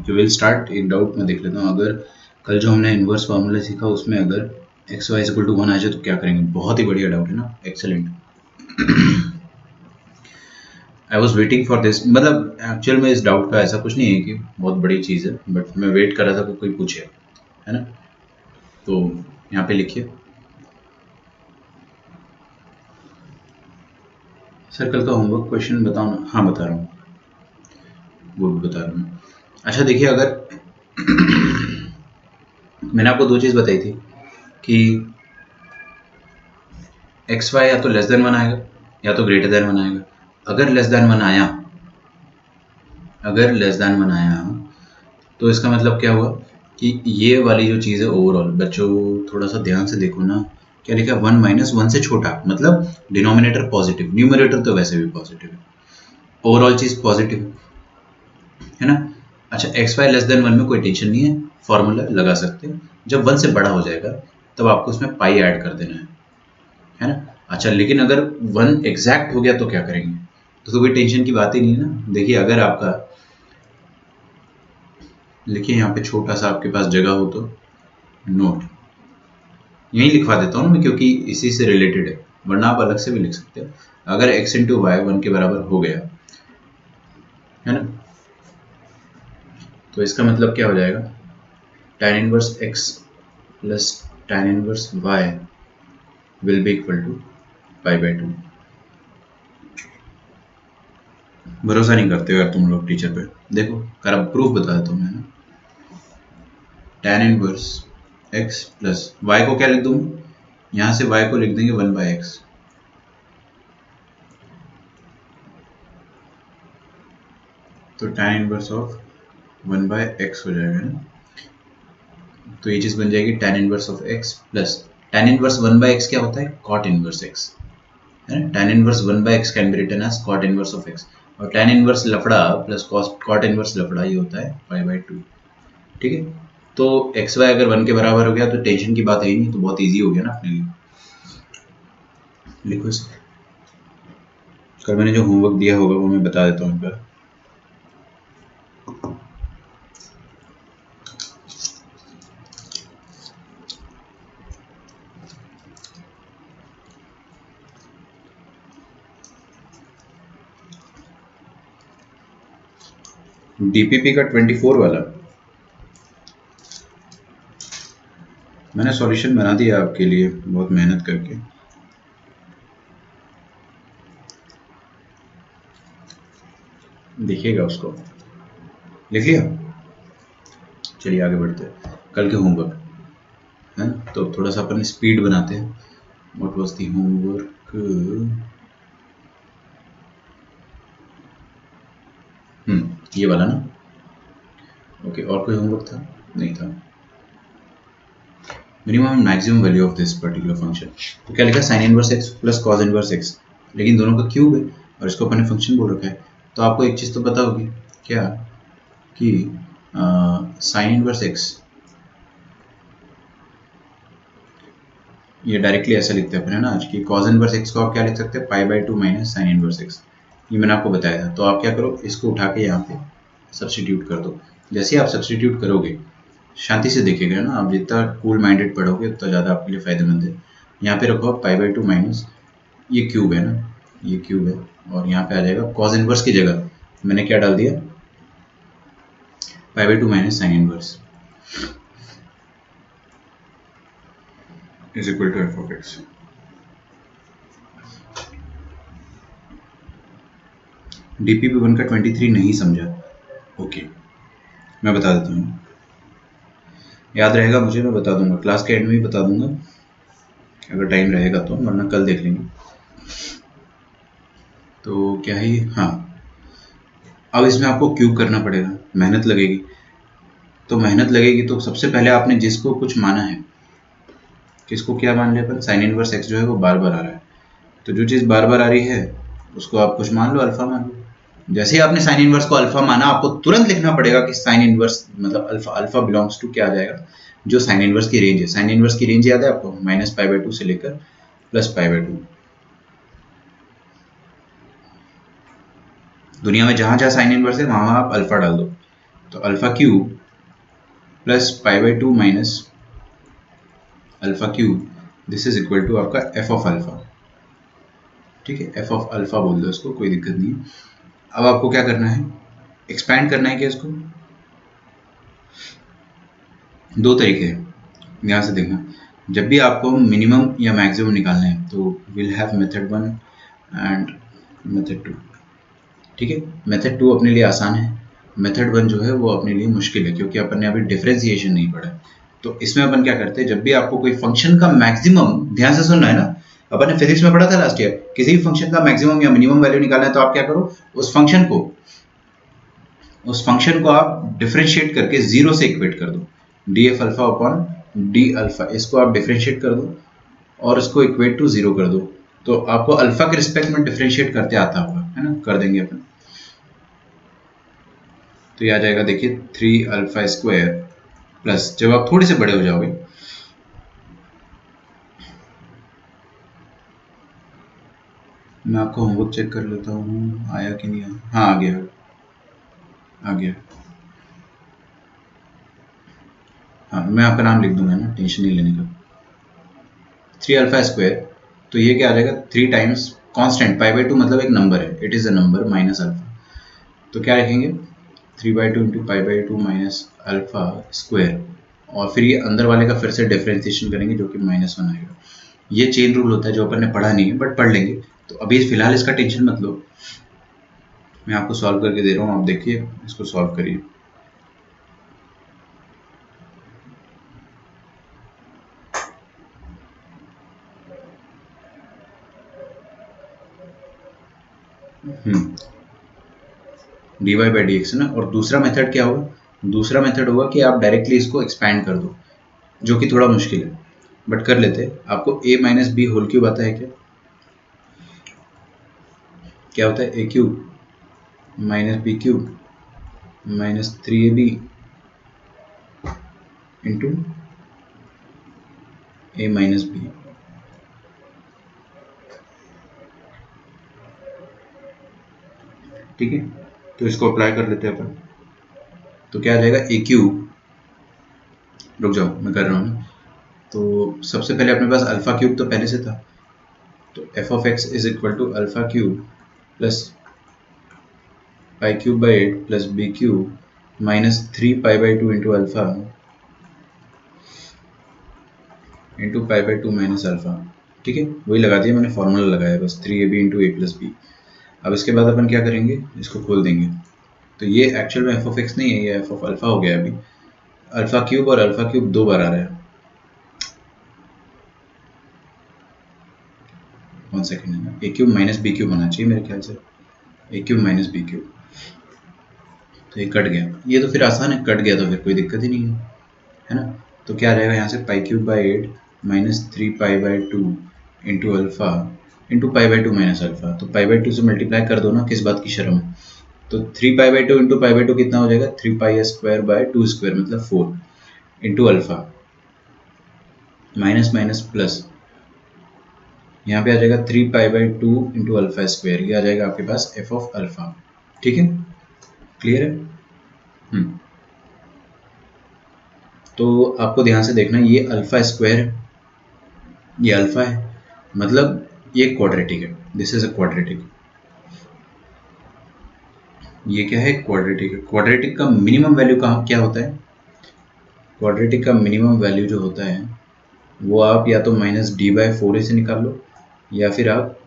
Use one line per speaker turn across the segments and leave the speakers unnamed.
You will start. एक doubt मैं देख लेता हूँ, अगर कल जो हमने इन्वर्स फार्मूला सीखा उसमें अगर एक्स वाई इक्वल टू 1 आ जाए तो क्या करेंगे? बहुत ही बढ़िया डाउट है ना, excellent. I was waiting for this, मतलब एक्चुअल में इस डाउट का ऐसा कुछ नहीं है कि बहुत बड़ी चीज़ है, बट मैं वेट कर रहा था कि कोई पूछे, है ना। तो यहाँ पे लिखिए, सर कल का होमवर्क क्वेश्चन बताओ ना। हाँ बता रहा हूँ, वो भी बता रहा हूँ। अच्छा देखिए, अगर मैंने आपको दो चीज़ बताई थी कि एक्स वाई या तो लेस देन 1 आएगा या तो ग्रेटर देन 1 आएगा। अगर लेस देन 1 आया, अगर लेस देन 1 आया तो इसका मतलब क्या हुआ कि ये वाली जो चीज़ है ओवरऑल, बच्चों थोड़ा सा ध्यान से देखो ना, क्या लिखा है 1 माइनस 1 से छोटा, मतलब डिनोमिनेटर पॉजिटिव, न्यूमरेटर तो वैसे भी पॉजिटिव है, ओवरऑल चीज़ पॉजिटिव है ना। अच्छा एक्स वाई लेस देन 1 में कोई टेंशन नहीं है, फॉर्मूला लगा सकते हैं। जब 1 से बड़ा हो जाएगा तब आपको उसमें पाई ऐड कर देना है ना। अच्छा लेकिन अगर 1 एग्जैक्ट हो गया तो क्या करेंगे? तो कोई टेंशन की बात ही नहीं है ना। देखिए अगर आपका, लिखिए यहाँ पे छोटा सा आपके पास जगह हो तो नोट, यहीं लिखवा देता हूँ मैं क्योंकि इसी से रिलेटेड है, वरना आप अलग से भी लिख सकते हो। अगर x इंटू वाई 1 के बराबर हो गया, है ना, तो इसका मतलब क्या हो जाएगा, tan inverse x plus tan inverse y will be equal to pi by 2। भरोसा नहीं करते हो यार तुम लोग टीचर पे, देखो कर प्रूफ बता देता हूँ मैं ना। tan inverse x plus y को क्या लिख दूँ, यहाँ से y को लिख देंगे 1 बाई एक्स, तो tan inverse of 1 by X हो जाएगा ना। तो ये चीज़ बन जाएगी tan inverse of x plus tan inverse 1 by X क्या होता है, cot इनवर्स x, है ना। tan इनवर्स 1 बाई एक्स can be written as cot inverse of x, और tan इनवर्स लफड़ा प्लस cot इनवर्स लफड़ा ये होता है पाई बाई 2, ठीक है। तो एक्स वाई अगर 1 के बराबर हो गया तो टेंशन की बात है ही नहीं, तो बहुत ईजी हो गया ना अपने लिए। लिखो इसको, कल मैंने जो होमवर्क दिया होगा वो मैं बता देता हूँ एक बार। डीपीपी का 24 वाला मैंने सॉल्यूशन बना दिया आपके लिए बहुत मेहनत करके। देखिएगा उसको, लिख लिया। चलिए आगे बढ़ते हैं, कल के होमवर्क है तो थोड़ा सा अपन स्पीड बनाते हैं। व्हाट वाज द होमवर्क, ये वाला ना। ओके, और कोई होमवर्क था? नहीं था। Minimum and maximum value of this particular function, तो क्या लिखा, sign inverse x plus cos inverse x, लेकिन दोनों का क्यूब है और इसको अपन ने फंक्शन बोल रखा है। तो आपको एक चीज़ तो पता होगी क्या, कि साइन इनवर्स एक्स ये डायरेक्टली ऐसा लिखते हैं अपन, है ना, आज की कॉस इनवर्स एक्स को आप क्या लिख सकते हैं, पाई by 2 minus sine inverse x, ये मैंने आपको बताया था। तो आप क्या करो, इसको उठा के यहाँ पे सब्सटीट्यूट कर दो। जैसे ही आप सब्सटीट्यूट करोगे, शांति से देखिएगा ना, आप जितना कूल माइंडेड पढ़ोगे उतना ज़्यादा आपके लिए फायदेमंद है। यहाँ पे रखो आप पाई बाई 2 माइनस, ये क्यूब है ना, ये क्यूब है, और यहाँ पे आ जाएगा कॉस इनवर्स की जगह मैंने क्या डाल दिया, pi by 2 minus sine inverse is equal to F of X. DPP 1 का 23 नहीं समझा, ओके मैं बता देता हूँ, याद रहेगा मुझे, मैं बता दूंगा, क्लास के एंड में ही बता दूंगा अगर टाइम रहेगा तो, वरना कल देख लेंगे। तो क्या ही, हाँ अब इसमें आपको क्यूब करना पड़ेगा, मेहनत लगेगी। तो मेहनत लगेगी तो सबसे पहले आपने जिसको कुछ माना है, किसको क्या मान लिया अपन, साइन इनवर्स एक्स जो है वो बार बार आ रहा है, तो जो चीज़ बार बार आ रही है उसको आप कुछ मान लो, अल्फा मान लो। जैसे ही आपने साइन इनवर्स को अल्फा माना, आपको तुरंत लिखना पड़ेगा कि साइन इनवर्स मतलब अल्फा, अल्फा बिलोंग्स टू क्या आ जाएगा, जो साइन इनवर्स की रेंज है। साइन इनवर्स की रेंज याद है आपको, माइनस पाई बाई 2 से लेकर प्लस पाई बाई 2। दुनिया में जहां जहां साइन इनवर्स है वहां आप अल्फा डाल दो, तो alpha cube plus pi by two minus alpha cube, this is equal to आपका एफ ऑफ अल्फा। ठीक है, एफ ऑफ अल्फा बोल दो इसको, कोई दिक्कत नहीं है। अब आपको क्या करना है, एक्सपैंड करना है क्या इसको। दो तरीके हैं, ध्यान से देखना। जब भी आपको मिनिमम या मैक्सिमम निकालना है तो will have method 1 and method 2। ठीक है, मेथड 2 अपने लिए आसान है, मेथड 1 जो है वो अपने लिए मुश्किल है, क्योंकि अपन ने अभी डिफरेंशिएशन नहीं पढ़ा है। तो इसमें अपन क्या करते हैं, जब भी आपको कोई फंक्शन का मैक्सिमम, ध्यान से सुनना है ना, अपन ने फिजिक्स में पढ़ा था लास्ट ईयर, किसी भी फंक्शन का मैक्सिमम या मिनिमम वैल्यू निकालना है तो आप क्या करो, उस फंक्शन को आप डिफरेंशिएट करके जीरो से इक्वेट कर दो, D F alpha upon D alpha, इसको आप डिफरेंशिएट कर दो और इसको इक्वेट टू जीरो कर दो, तो आपको अल्फा के रिस्पेक्ट में डिफरेंशिएट करते आता होगा, है ना, कर देंगे अपन। तो ये आ जाएगा, देखिए 3 अल्फा स्क्वायर प्लस, जब आप थोड़े से बड़े हो जाओगे, मैं आपको होमवर्क चेक कर लेता हूँ आया कि नहीं आया। हाँ, आ गया आ गया। हाँ, मैं आपका नाम लिख दूंगा ना, टेंशन नहीं लेने का। 3 अल्फा स्क्वायर, तो ये क्या आ जाएगा, 3 times constant pi by to, मतलब एक नंबर है, it is a number, minus alpha, तो क्या लिखेंगे 3 by two into pi by two minus alpha square, और फिर ये अंदर वाले का फिर से डिफरेंशिएशन करेंगे जो कि -1 आएगा। ये चेन रूल होता है जो अपन ने पढ़ा नहीं है, बट पढ़ लेंगे, तो अभी फिलहाल इसका टेंशन मत लो, मैं आपको सॉल्व करके दे रहा हूँ, आप देखिए इसको सॉल्व करिए। D Y by D X है ना, और दूसरा मेथड क्या होगा, दूसरा मेथड होगा कि आप डायरेक्टली इसको एक्सपैंड कर दो, जो कि थोड़ा मुश्किल है, बट कर लेते हैं। आपको a minus b whole cube आता है क्या, क्या होता है, a cube minus b cube minus 3ab into a minus b. ठीक है, तो इसको अप्लाई कर लेते हैं अपन, तो क्या आ जाएगा, ए क्यूब, रुक जाओ मैं कर रहा हूँ ना, तो सबसे पहले अपने पास अल्फा क्यूब तो पहले से था, तो F of X is equal to alpha cube plus pi cube by 8 plus B cube minus 3 pi by two into alpha into pi by two minus alpha. ठीक है, वही लगा दिया मैंने, फॉर्मूला लगाया बस, 3ab इंटू ए प्लस बी। अब इसके बाद अपन क्या करेंगे, इसको खोल देंगे, तो ये एक्चुअल में एफ ऑफ एक्स नहीं है, ये एफ ऑफ अल्फा हो गया अभी, अल्फा क्यूब और अल्फा क्यूब 2 बार आ रहा है। 1 सेकेंड है ना, ए क्यूब माइनस बी क्यूब होना चाहिए मेरे ख्याल से, ए क्यूब माइनस बी क्यूब, तो ये कट गया, ये तो फिर आसान है, कट गया तो फिर कोई दिक्कत ही नहीं है ना। तो क्या रहेगा यहाँ से, पाई cube by 8 minus 3 pi by two into alpha into pi by two minus alpha, तो पाई बाई टू से मल्टीप्लाई कर दो ना, किस बात की शर्म है। तो 3 pi by two into pi by to कितना हो जाएगा, 3 पाई स्क्वायर बाय 2 स्क्वायर मतलब 4 into alpha minus minus plus, यहाँ पे आ जाएगा 3 pi by two into alpha square, ये आ जाएगा आपके पास एफ ऑफ अल्फा। ठीक है, क्लियर है। तो आपको ध्यान से देखना, ये अल्फा स्क्वायर, ये अल्फा है, मतलब ये क्वाड्रेटिक है, दिस इज अ क्वाड्रेटिक, ये क्या है, क्वाड्रेटिक है। क्वाड्रेटिक का मिनिमम वैल्यू कहाँ क्या होता है, क्वाड्रेटिक का मिनिमम वैल्यू जो होता है वो आप या तो माइनस डी बाई फोर ए से निकाल लो, या फिर आप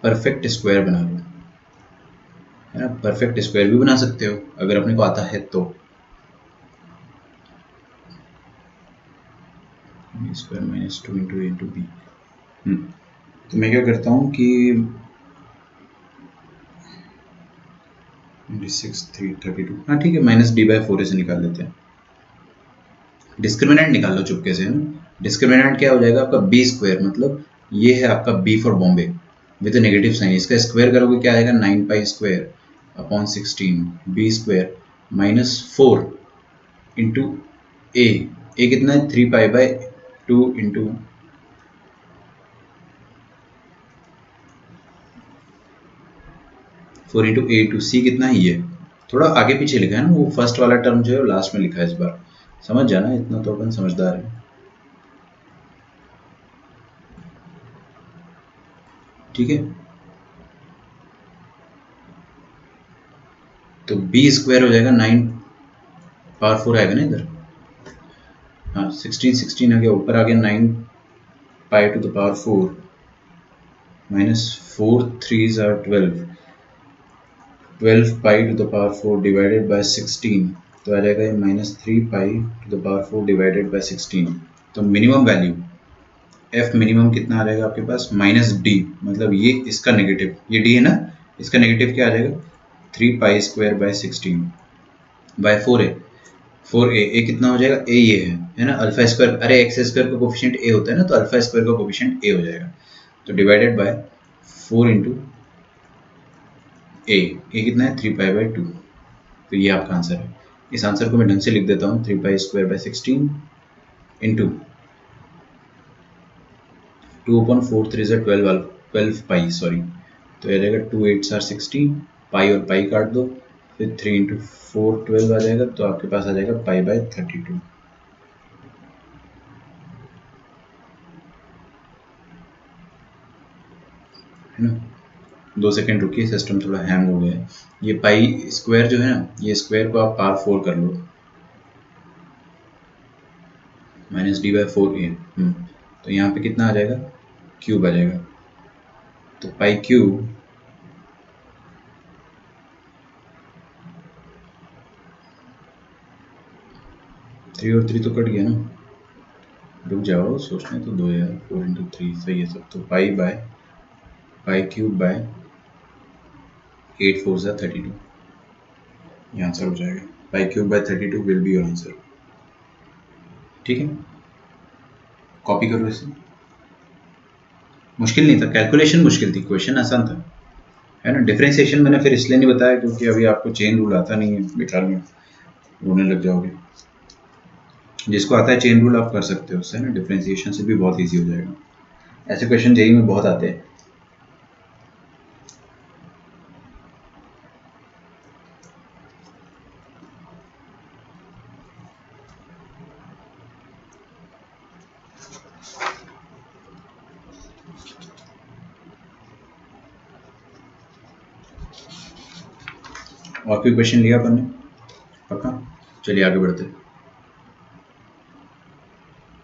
परफेक्ट स्क्वायर बना लो, है ना, परफेक्ट स्क्वायर भी बना सकते हो अगर अपने को आता है तो, स्क्वायर माइनस 2 इंटू ए इंटू बी। तो मैं क्या करता हूँ कि 26 332, हाँ ठीक है, माइनस डी बाई फोर ए से निकाल लेते हैं, डिस्क्रिमिनेंट निकाल लो चुपके से, है ना। डिस्क्रिमिनेंट क्या हो जाएगा आपका, बी स्क्वायर, मतलब ये है आपका b for Bombay with negative sign, इसका स्क्वायर करोगे क्या आएगा, 9 pi square upon 16 b square minus 4 into a कितना है, 3 pi by two into 4 into a to c कितना है ये थोड़ा आगे पीछे लिखा है ना, वो फर्स्ट वाला टर्म जो है लास्ट में लिखा है इस बार, समझ जाना, इतना तो अपन समझदार है। ठीक है, तो बी स्क्वायर हो जाएगा 9 पावर 4 आएगा ना इधर, हाँ 16 आ गया, ऊपर आ गया 9 pi to the power 4 minus 4 3s are 12 pi to the power 4 divided by 16, तो आ जाएगा ये -3 pi to the power 4 divided by 16। तो मिनिमम वैल्यू एफ मिनिमम कितना आ जाएगा आपके पास, -d, मतलब ये इसका नेगेटिव, ये d है ना, इसका नेगेटिव क्या आ जाएगा 3 pi square by 16 by 4a A कितना हो जाएगा, ए ये है ना, अल्फा स्क्वायर, अरे एक्स स्क्वायर का कोफिशिएंट ए होता है ना, तो अल्फा स्क्वायर का कोफिशिएंट ए हो जाएगा, तो डिवाइडेड बाय 4 इंटू ए कितना है 3 पाई बाय 2, तो ये आपका आंसर है। इस आंसर को मैं ढंग से लिख देता हूँ, 3 पाई स्क्वायर बाय 16 इंटू 2/4 3 से 12 पाई, सॉरी, तो ये रहेगा 2 8s आर 16, पाई और पाई काट दो, फिर 3 इंटू 4 12 आ जाएगा, तो आपके पास आ जाएगा पाई बाय 32, है ना। 2 सेकेंड रुकिए, सिस्टम थोड़ा हैंग हो गया है। ये पाई स्क्वायर जो है ना, ये स्क्वायर को आप पावर 4 कर लो, -d/4a, तो यहाँ पे कितना आ जाएगा, क्यूब आ जाएगा, तो पाई क्यूब 3 और 3 तो कट गया ना, रुक जाओ सोचने तो दो यार, 4 इंटू 3 सही है सब, तो पाई क्यूब बाय 8 4 सा 32, ये आंसर हो जाएगा, पाई cube by 32 will be your answer. ठीक है, कॉपी करो इसे, मुश्किल नहीं था, कैलकुलेशन मुश्किल थी, क्वेश्चन आसान था, है ना। डिफरेंशिएशन मैंने फिर इसलिए नहीं बताया क्योंकि अभी आपको चेन रूल आता नहीं है, बेकार में रोने लग जाओगे। जिसको आता है चेन रूल आप कर सकते हो उससे ना, डिफरेंशिएशन से भी बहुत इजी हो जाएगा। ऐसे क्वेश्चन जेईई में बहुत आते हैं। और कोई क्वेश्चन लिया अपन ने, पक्का, चलिए आगे बढ़ते हैं।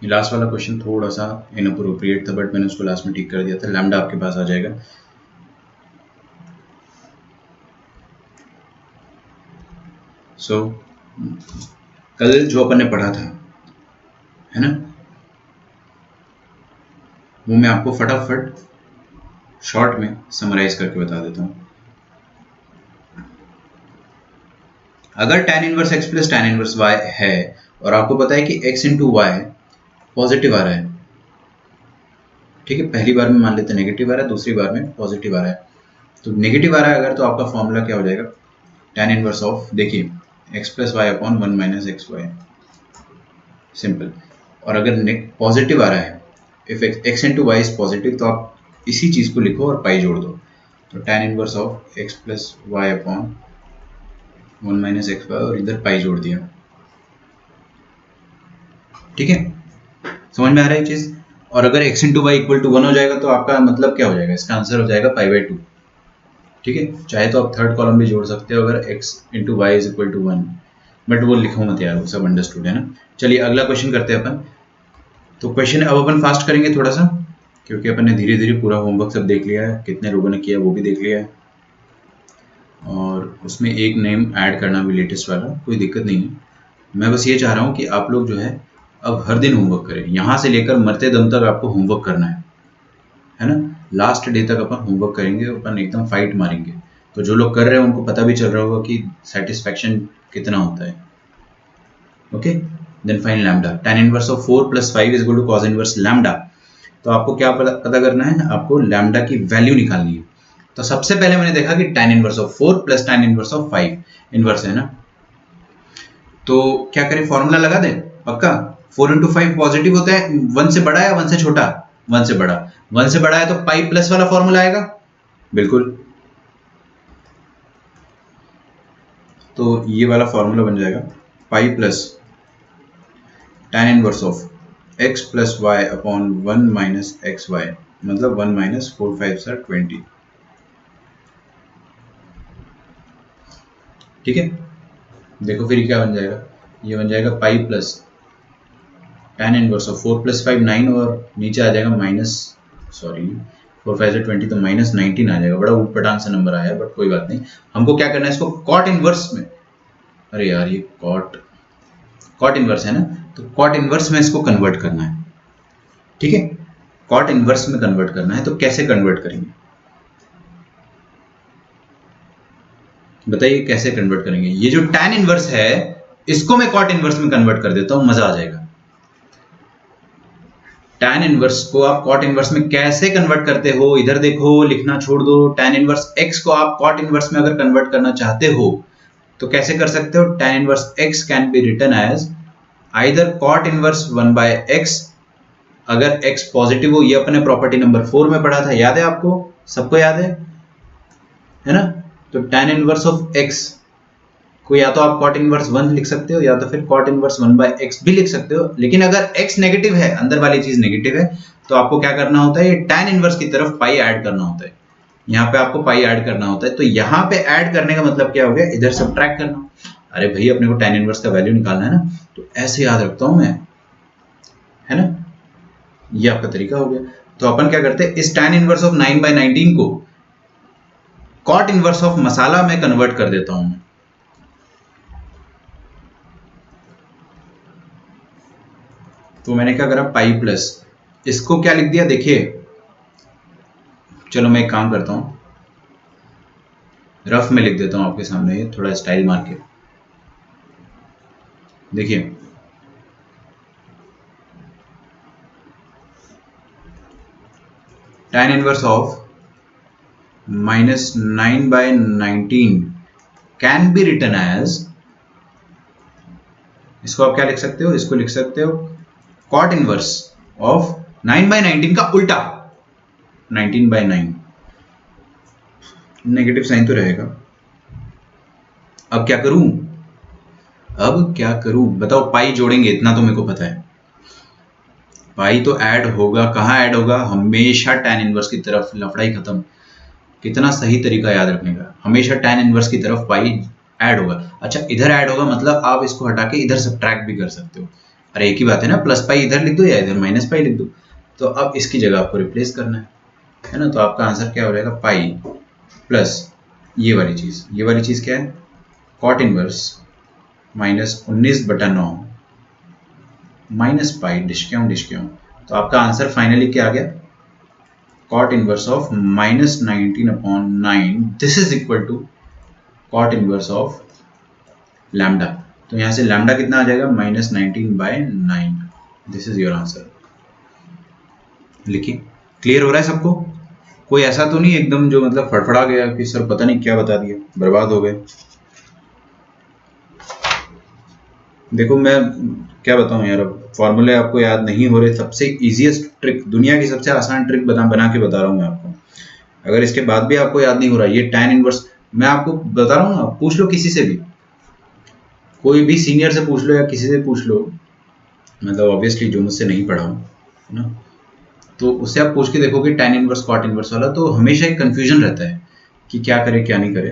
ये लास्ट वाला क्वेश्चन थोड़ा सा इनअप्रोप्रिएट था, बट मैंने उसको लास्ट में ठीक कर दिया था। लैम्डा आपके पास आ जाएगा, सो कल जो अपन ने पढ़ा था, है ना, वो मैं आपको फटाफट शॉर्ट में समराइज करके बता देता हूँ। अगर tan inverse x plus tan inverse y है और आपको पता है कि x इंटू वाई पॉजिटिव आ रहा है, ठीक है, पहली बार में मान लेते हैं नेगेटिव आ रहा है, दूसरी बार में पॉजिटिव आ रहा है, तो नेगेटिव आ रहा है अगर, तो आपका फॉर्मूला क्या हो जाएगा, tan इनवर्स ऑफ, देखिए x plus Y upon 1 minus x Y, simple. और अगर पॉजिटिव आ रहा है, if x into Y is positive, तो आप इसी चीज को लिखो और पाई जोड़ दो, तो tan inverse of x plus Y upon 1 minus x Y, और इधर पाई जोड़ दिया। ठीक है, समझ में आ रहा है चीज। और अगर x into Y equal to 1 हो जाएगा, तो आपका मतलब क्या हो जाएगा, इसका आंसर हो जाएगा पाई बाई 2। ठीक है, चाहे तो आप थर्ड कॉलम भी जोड़ सकते हो अगर x into Y is equal to 1, but वो लिखो मत यार, वो सब अंडरस्टूड है ना। चलिए अगला क्वेश्चन करते हैं अपन। तो क्वेश्चन अब अपन फास्ट करेंगे थोड़ा सा, क्योंकि अपन ने धीरे धीरे पूरा होमवर्क सब देख लिया है, कितने लोगों ने किया वो भी देख लिया है, और उसमें एक नेम ऐड करना भी लेटेस्ट वाला, कोई दिक्कत नहीं है। मैं बस ये चाह रहा हूँ कि आप लोग जो है अब हर दिन होमवर्क करें, यहाँ से लेकर मरते दम तक आपको होमवर्क करना है ना। लास्ट डे तक अपन होमवर्क करेंगे, अपन एकदम फाइट मारेंगे, तो जो लोग कर रहे हैं उनको पता भी चल रहा होगा कि सेटिस्फैक्शन कितना होता है। Okay, then find lambda, tan inverse of 4 plus 5 is equal to cos inverse lambda. तो आपको क्या पता करना है, आपको लैम्डा की वैल्यू निकालनी है। तो सबसे पहले मैंने देखा कि tan inverse of 4 plus tan inverse of 5 inverse है ना, तो क्या करें, फॉर्मूला लगा दें पक्का। 4 इंटू 5 पॉजिटिव होता है, 1 से बड़ा या 1 से छोटा, 1 से बड़ा, 1 से बड़ा है तो पाई प्लस वाला फॉर्मूला आएगा, बिल्कुल। तो ये वाला फॉर्मूला बन जाएगा pi plus tan inverse of x plus Y upon 1 minus x Y, मतलब 1 माइनस 4 5 सर 20। ठीक है, देखो फिर क्या बन जाएगा, ये बन जाएगा pi plus tan inverse of 4 plus 5 9 और नीचे आ जाएगा माइनस, सॉरी 4 5 से 20 तो माइनस 19 आ जाएगा। बड़ा ऊटपटांग सा नंबर आया, बट कोई बात नहीं। हमको क्या करना है, इसको कॉट इनवर्स में, अरे यार ये कॉट इनवर्स है ना, तो कॉट इनवर्स में इसको कन्वर्ट करना है। ठीक है, कॉट इनवर्स में कन्वर्ट करना है, तो कैसे कन्वर्ट करेंगे बताइए, कैसे कन्वर्ट करेंगे। ये जो tan इनवर्स है इसको मैं कॉट इनवर्स में कन्वर्ट कर देता हूं, मजा आ जाएगा। tan इनवर्स को आप कॉट इनवर्स में कैसे कन्वर्ट करते हो, इधर देखो, लिखना छोड़ दो। tan इनवर्स x को आप कॉट इनवर्स में अगर कन्वर्ट करना चाहते हो तो कैसे कर सकते हो, tan inverse x can be written as either cot inverse 1 by x, अगर x पॉजिटिव हो, ये अपने प्रॉपर्टी नंबर 4 में पढ़ा था, याद है आपको, सबको याद है ना। तो tan इनवर्स ऑफ x को या तो आप कॉट इनवर्स 1 लिख सकते हो या तो फिर कॉट इनवर्स 1 बाय x भी लिख सकते हो, लेकिन अगर x नेगेटिव है, अंदर वाली चीज नेगेटिव है, तो आपको क्या करना होता है, ये tan इनवर्स की तरफ पाई ऐड करना होता है। यहाँ पे आपको पाई ऐड करना होता है, तो यहाँ पे ऐड करने का मतलब क्या हो गया, इधर सब्ट्रैक्ट करना। अरे भाई अपने को tan इनवर्स का वैल्यू निकालना है ना, तो ऐसे याद रखता हूं मैं, है ना, ये आपका तरीका हो गया। तो अपन क्या करते हैं, इस tan इनवर्स ऑफ 9 बाय 19 को कॉट इनवर्स ऑफ मसाला में कन्वर्ट कर देता हूं। तो मैंने क्या करा, पाई प्लस, इसको क्या लिख दिया देखिए, चलो मैं एक काम करता हूं, रफ में लिख देता हूं आपके सामने, ये थोड़ा स्टाइल मार के देखिए। tan inverse of minus 9 by 19 can be written as, इसको आप क्या लिख सकते हो, इसको लिख सकते हो कॉट इनवर्स ऑफ 9 बाय 19 का उल्टा, 19 बाय 9, नेगेटिव साइन तो रहेगा। अब क्या करूं, बताओ, पाई जोड़ेंगे, इतना तो मेरे को पता है, पाई तो ऐड होगा, कहां ऐड होगा, हमेशा tan इनवर्स की तरफ, लफड़ाई खत्म। कितना सही तरीका याद रखने का, हमेशा tan इनवर्स की तरफ पाई ऐड होगा। अच्छा इधर ऐड होगा, मतलब आप इसको हटा के इधर सब्ट्रैक्ट भी कर सकते हो, अरे एक ही बात है ना, प्लस पाई इधर लिख दो या इधर माइनस पाई लिख दो। तो अब इसकी जगह आपको रिप्लेस करना है ना, तो आपका आंसर क्या हो जाएगा, पाई प्लस ये वाली चीज क्या है, cot inverse minus 19/9 minus pi, डिश क्यों। तो आपका आंसर फाइनली क्या आ गया, cot inverse of minus 19/9, this is equal to cot inverse of lambda. तो यहां से लैम्डा कितना आ जाएगा, minus 19/9, this is your answer. लिखिए, क्लियर हो रहा है सबको, कोई ऐसा तो नहीं एकदम जो मतलब फड़फड़ा गया कि सर पता नहीं क्या बता दिया, बर्बाद हो गए। देखो मैं क्या बताऊं यार, अब फॉर्मूले आपको याद नहीं हो रहे, सबसे इजीएस्ट ट्रिक, दुनिया की सबसे आसान ट्रिक बना के बता रहा हूं मैं आपको। अगर इसके बाद भी आपको याद नहीं हो रहा, ये tan इनवर्स मैं आपको बता रहा हूं ना, पूछ लो किसी से भी, कोई भी सीनियर से पूछ लो या किसी से पूछ लो, मतलब ऑब्वियसली जो मुझसे नहीं पढ़ा हो, है ना, तो उससे आप पूछ के देखो कि tan इनवर्स कॉट इनवर्स वाला, तो हमेशा एक कंफ्यूजन रहता है कि क्या करे क्या नहीं करे,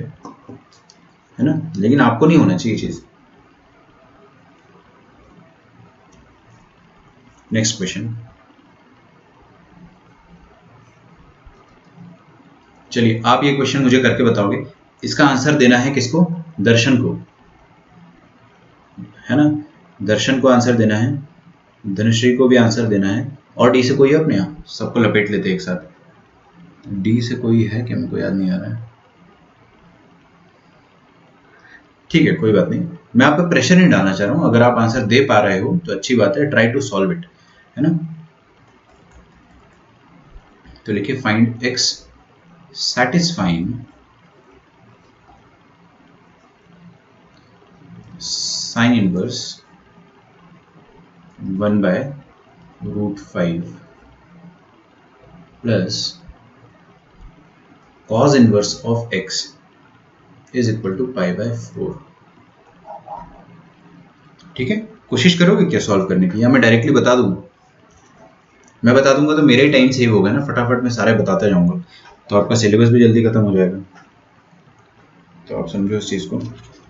है ना, लेकिन आपको नहीं होना चाहिए चीज। नेक्स्ट क्वेश्चन, चलिए आप ये क्वेश्चन मुझे करके बताओगे, इसका आंसर देना है किसको, दर्शन को, है ना, दर्शन को आंसर देना है, धनुश्री को भी आंसर देना है, और डी से कोई है अपने यहाँ, सबको लपेट लेते एक साथ। डी से कोई है क्या, मेरे को याद नहीं आ रहा है, ठीक है कोई बात नहीं, मैं आप पे प्रेशर नहीं डालना चाह रहा हूं, अगर आप आंसर दे पा रहे हो तो अच्छी बात है, ट्राई टू सॉल्व इट, है ना। तो लिखिए find x satisfying sin inverse 1 by root 5 plus cos inverse of x is equal to pi by 4। ठीक है, कोशिश करोगे क्या सॉल्व करने की, या मैं डायरेक्टली बता दूँ? मैं बता दूंगा तो मेरा ही टाइम सेव होगा ना, फटाफट मैं सारे बताता जाऊंगा तो आपका सिलेबस भी जल्दी खत्म हो जाएगा। तो आप समझो इस चीज़ को,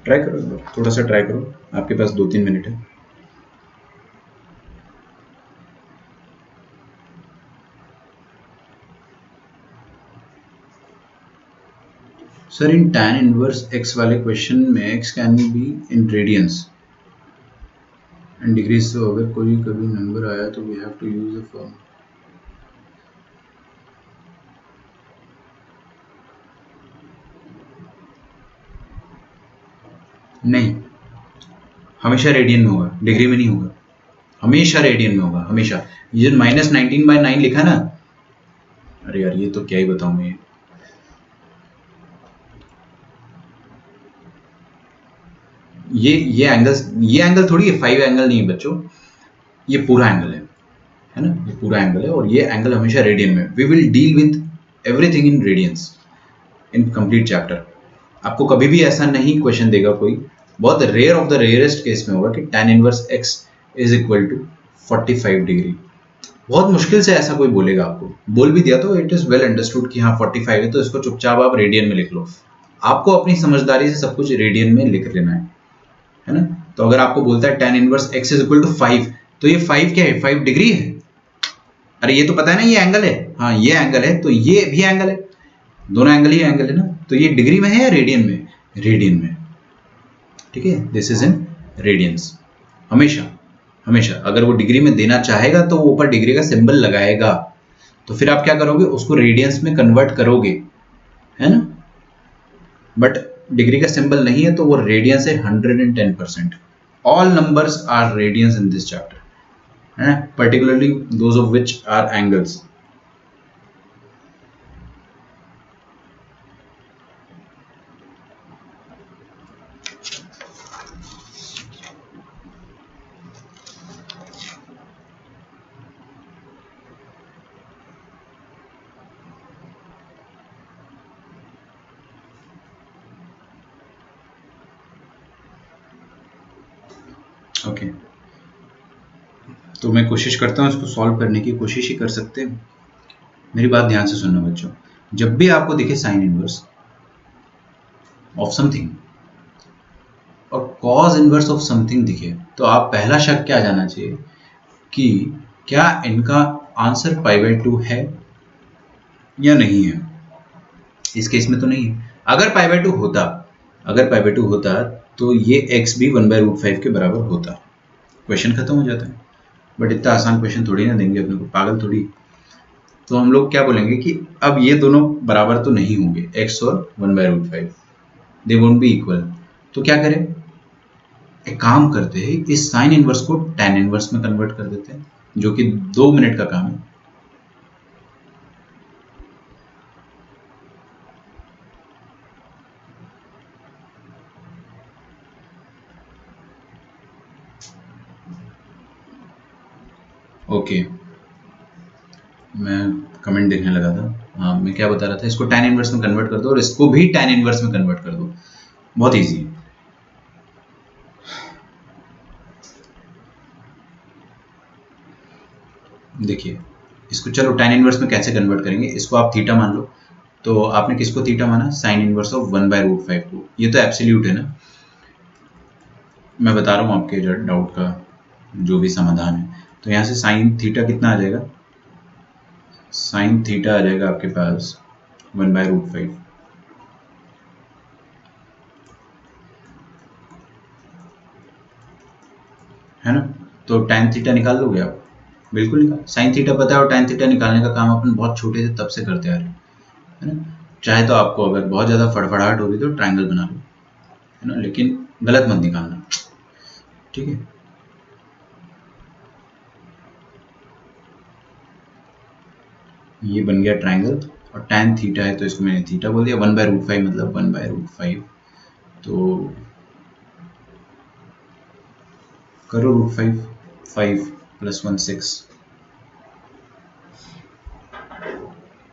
ट्राई करो एक बार, थोड़ा सा ट्राई करो, आपके पास 2-3 मिनट है। Sir in tan inverse x वाले क्वेश्चन में x can be in radians and degrees, तो अगर कोई कभी नंबर आया तो we have to use the form. नहीं, हमेशा रेडियन में होगा, डिग्री में नहीं होगा, हमेशा रेडियन में होगा, हमेशा। ये -19/9 लिखा ना, अरे यार ये तो क्या ही बताऊं मैं। ये एंगल थोड़ी है, 5 एंगल नहीं है बच्चों, ये पूरा एंगल है ना, ये पूरा एंगल है, और ये एंगल हमेशा रेडियन में। We will deal with everything in radians in complete chapter. आपको कभी भी ऐसा नहीं क्वेश्चन देगा कोई, बहुत rare of the rarest case में होगा कि tan inverse x is equal to 45 degree. बहुत मुश्किल से ऐसा कोई बोलेगा, आपको बोल भी दिया तो इट इज वेल अंडरस्टूड कि हाँ 45 है, तो इसको चुपचाप आप रेडियन में लिख लो। आपको अपनी समझदारी से सब कुछ रेडियन में लिख लेना है ना। तो अगर आपको बोलता है tan inverse x is equal to 5, तो ये 5 क्या है, 5 डिग्री है। अरे ये तो पता है ना, ये एंगल है, हाँ ये एंगल है, तो ये भी एंगल है, दोनों एंगल ही एंगल है ना। तो ये डिग्री में है या रेडियन में? रेडियन में, ठीक है, दिस इज इन रेडियंस। हमेशा हमेशा अगर वो डिग्री में देना चाहेगा तो वो ऊपर डिग्री का सिंबल लगाएगा, तो फिर आप क्या करोगे, उसको रेडियंस में कन्वर्ट करोगे, है ना। बट डिग्री का सिंबल नहीं है तो वो रेडियंस है 110%। All numbers are radians in this chapter, है ना, particularly those of which are angles. Okay, तो मैं कोशिश करता हूँ इसको सॉल्व करने की, कोशिश ही कर सकते हैं। मेरी बात ध्यान से सुनना बच्चों, जब भी आपको दिखे साइन इनवर्स ऑफ समथिंग और कॉज इनवर्स ऑफ समथिंग दिखे, तो आप पहला शक क्या जाना चाहिए कि क्या इनका आंसर π/2 है या नहीं है। इस केस में तो नहीं है। अगर π/2 होता, अगर π/2 होता तो ये x भी 1/√5 के बराबर होता, क्वेश्चन खत्म हो जाता है। बट इतना आसान क्वेश्चन थोड़ी ना देंगे अपने को, पागल थोड़ी। तो हम लोग क्या बोलेंगे कि अब ये दोनों बराबर तो नहीं होंगे, x और 1/√5, दे वोंट बी इक्वल। तो क्या करें, एक काम करते हैं, इस साइन इनवर्स को tan इनवर्स में कन्वर्ट कर देते हैं, जो कि 2 मिनट का काम है। ओके, मैं कमेंट देखने लगा था, हाँ मैं क्या बता रहा था, इसको tan इनवर्स में कन्वर्ट कर दो और इसको भी tan इनवर्स में कन्वर्ट कर दो, बहुत इजी है। देखिए इसको, चलो tan इनवर्स में कैसे कन्वर्ट करेंगे, इसको आप थीटा मान लो। तो आपने किसको थीटा माना, साइन इनवर्स ऑफ 1/√5 को, ये तो एब्सोल्यूट है ना। मैं बता रहा हूँ आपके डाउट का जो भी समाधान है। तो यहाँ से साइन थीटा कितना आ जाएगा, साइन थीटा आ जाएगा आपके पास 1/√5, है ना। तो tan थीटा निकाल लोगे आप, बिल्कुल निकाल, साइन थीटा पता है, और tan थीटा निकालने का काम अपन बहुत छोटे से तब से करते आ रहे हैं, है ना। चाहे तो आपको अगर बहुत ज़्यादा फड़फड़ाहट हो रही तो ट्रायंगल बना लो, है ना, लेकिन गलत मत निकालना, ठीक है। ये बन गया ट्रायंगल, और tan थीटा है तो इसको मैंने थीटा बोल दिया, 1/√5 मतलब 1/√5, तो करो √5, 5 + 1 6।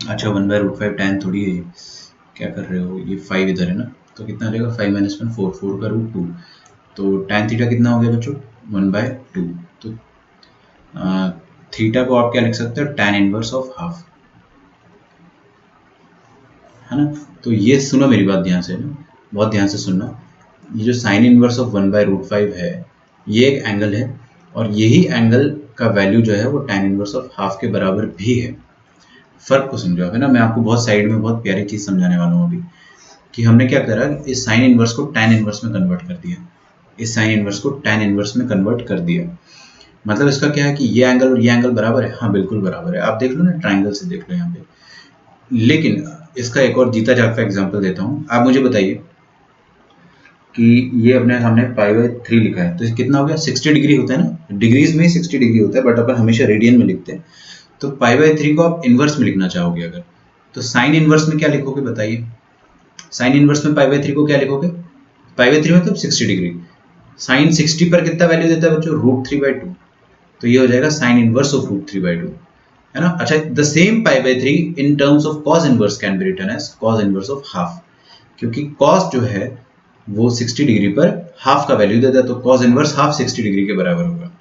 अच्छा 1/√5 tan थोड़ी है, क्या कर रहे हो, ये 5 इधर है ना, तो कितना आ जाएगा, 5 - 1 4, 4 का √2। तो tan थीटा कितना हो गया बच्चों, 1/2। तो थीटा को आप क्या लिख सकते हो, tan इनवर्स ऑफ हाफ, है ना। तो ये सुनो मेरी बात ध्यान से ना, बहुत ध्यान से सुनना। ये जो साइन इनवर्स ऑफ 1/√5 है, ये एक एंगल है, और यही एंगल का वैल्यू जो है वो tan इनवर्स ऑफ हाफ के बराबर भी है। फर्क को समझो आप, है ना। मैं आपको बहुत साइड में बहुत प्यारी चीज़ समझाने वाला हूँ अभी, कि हमने क्या करा, इस साइन इनवर्स को tan इनवर्स में कन्वर्ट कर दिया, इस साइन इनवर्स को tan इनवर्स में कन्वर्ट कर दिया। मतलब इसका क्या है कि ये एंगल और ये एंगल बराबर है, हाँ बिल्कुल बराबर है। आप देख लो ना, ट्राइंगल से देख लो यहाँ पे। लेकिन इसका एक और जीता जागता एग्जांपल देता हूँ। आप मुझे बताइए कि ये अपने हमने π/3 लिखा है, तो ये कितना हो गया, 60 डिग्री होता है ना, डिग्रीज में 60 डिग्री होता है, बट अपन हमेशा रेडियन में लिखते हैं। तो π/3 को आप इनवर्स में लिखना चाहोगे अगर, तो साइन इनवर्स में क्या लिखोगे बताइए। साइन इनवर्स में π/3 को क्या लिखोगे, π/3 मतलब 60 डिग्री। साइन 60 पर कितना वैल्यू देता है बच्चों, √3/2। तो ये हो जाएगा साइन इनवर्स ऑफ √3/2, है ना। अच्छा, the same π/3 in terms of cos inverse can be written as cos inverse of half, क्योंकि cos जो है वो 60 डिग्री पर हाफ का वैल्यू देता है, तो cos इनवर्स हाफ 60 डिग्री के बराबर होगा,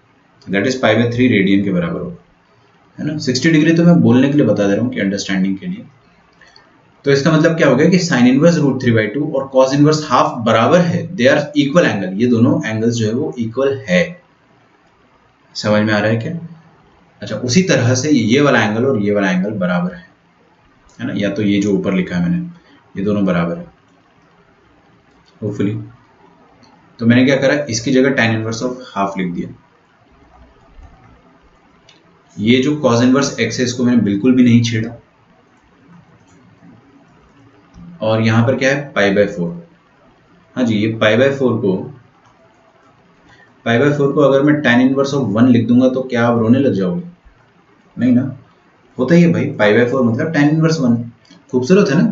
दैट इज π/3 रेडियन के बराबर होगा, है ना। 60 डिग्री तो मैं बोलने के लिए बता दे रहा हूँ कि अंडरस्टैंडिंग के लिए। तो इसका मतलब क्या हो गया कि साइन इनवर्स √3/2 और cos इनवर्स हाफ बराबर है, दे आर इक्वल एंगल, ये दोनों एंगल्स जो है वो इक्वल है। समझ में आ रहा है क्या। अच्छा, उसी तरह से ये वाला एंगल और ये वाला एंगल बराबर है ना, या तो ये जो ऊपर लिखा है मैंने, ये दोनों बराबर है होपफुली। तो मैंने क्या करा, इसकी जगह tan इनवर्स ऑफ हाफ लिख दिया। ये जो cos इनवर्स x है इसको मैंने बिल्कुल भी नहीं छेड़ा, और यहाँ पर क्या है, π/4। हाँ जी, ये π/4 को अगर मैं tan इनवर्स ऑफ 1 लिख दूंगा तो क्या आप रोने लग जाओगे, नहीं ना। होता ही है भाई, π/4 मतलब tan इनवर्स 1, खूबसूरत है ना।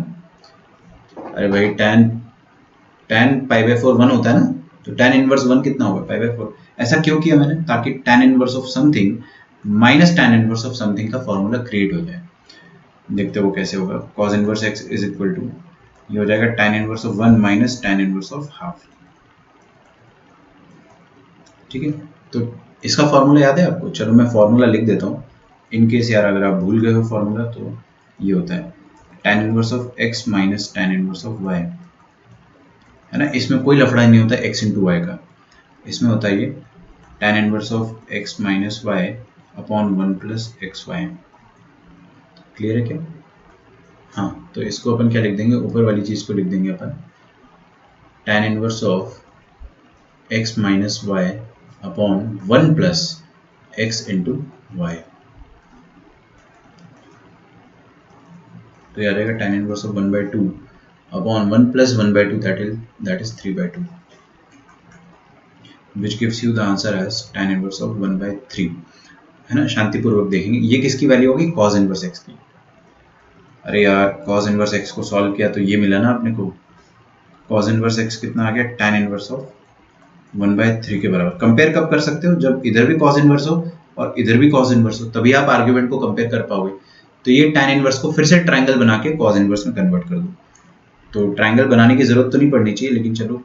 अरे भाई, tan π/4 1 होता है ना, तो tan इनवर्स 1 कितना होगा, π/4। ऐसा क्यों किया मैंने, ताकि tan inverse of something minus tan inverse of something का फॉर्मूला क्रिएट हो जाए। देखते हो वो कैसे होगा, cos inverse x is equal to, ये हो जाएगा tan inverse of 1 minus tan inverse of half. ठीक है, तो इसका फॉर्मूला याद है आपको, चलो मैं फॉर्मूला लिख देता हूँ इन केस यार अगर आप भूल गए हो फॉर्मूला। तो ये होता है tan inverse of x minus tan inverse of y, है ना। इसमें कोई लफड़ा नहीं होता x इंटू वाई का, इसमें होता है ये tan inverse of x minus Y upon 1 plus X Y. Clear है क्या। हाँ, तो इसको अपन क्या लिख देंगे, ऊपर वाली चीज़ को लिख देंगे अपन tan inverse of x minus Y upon 1 plus x into Y. तो ये आ जाएगा tan inverse of 1/2 upon 1 plus 1/2, that is 3/2, which gives you the answer as tan inverse of 1/3, है ना। शांतिपूर्वक देखेंगे ये किसकी वैल्यू होगी, cos इनवर्स x की। अरे यार, cos इनवर्स x को सॉल्व किया तो ये मिला ना अपने को, cos इनवर्स x कितना आ गया, tan इनवर्स ऑफ 1/3 के बराबर। कंपेयर कब कर सकते हो, जब इधर भी cos इनवर्स हो और इधर भी cos इनवर्स हो, तभी आप आर्ग्यूमेंट को कंपेयर कर पाओगे। तो ये tan इनवर्स को फिर से ट्रायंगल बना के cos इनवर्स में कन्वर्ट कर दो। तो ट्रायंगल बनाने की जरूरत तो नहीं पड़नी चाहिए, लेकिन चलो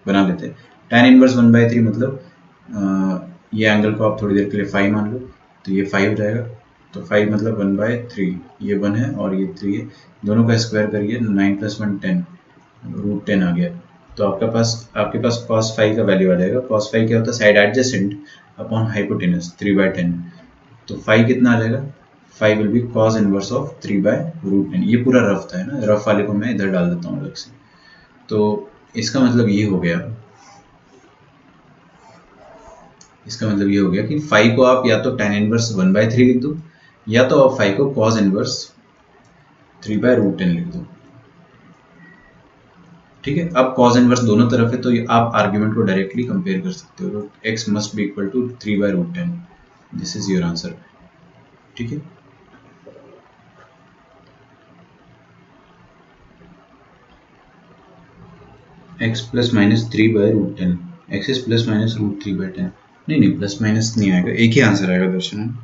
बना लेते हैं। tan इनवर्स 1/3 मतलब ये एंगल को आप थोड़ी देर के लिए फाई मान लो, तो ये 5 हो जाएगा। तो 5 मतलब 1/3, ये 1 है और ये 3 है, दोनों का स्क्वायर करिए, 9 + 1 10, √10 आ गया। तो आपके पास cos 5 का वैल्यू आ जाएगा। cos 5 क्या होता है, साइड एडजेसेंट अपॉन हाइपोटेनस 3/10। तो 5 कितना आ जाएगा, 5 will be cos inverse of 3/√10। ये पूरा रफ था, है ना, रफ वाले को मैं इधर डाल देता हूँ अलग से। तो इसका मतलब ये हो गया, कि 5 को आप या तो tan इनवर्स 1/3 लिख दो, या तो आप 5 को cos इनवर्स 3/√10 लिख दो। ठीक है, अब cos इनवर्स दोनों तरफ है, तो आप आर्ग्यूमेंट को डायरेक्टली कंपेयर कर सकते हो। x must be equal to 3/√10, this is your answer. ठीक है, x plus minus 3/√10, x is plus minus √3/10। नहीं, प्लस माइनस नहीं आएगा, एक ही आंसर आएगा दर्शन।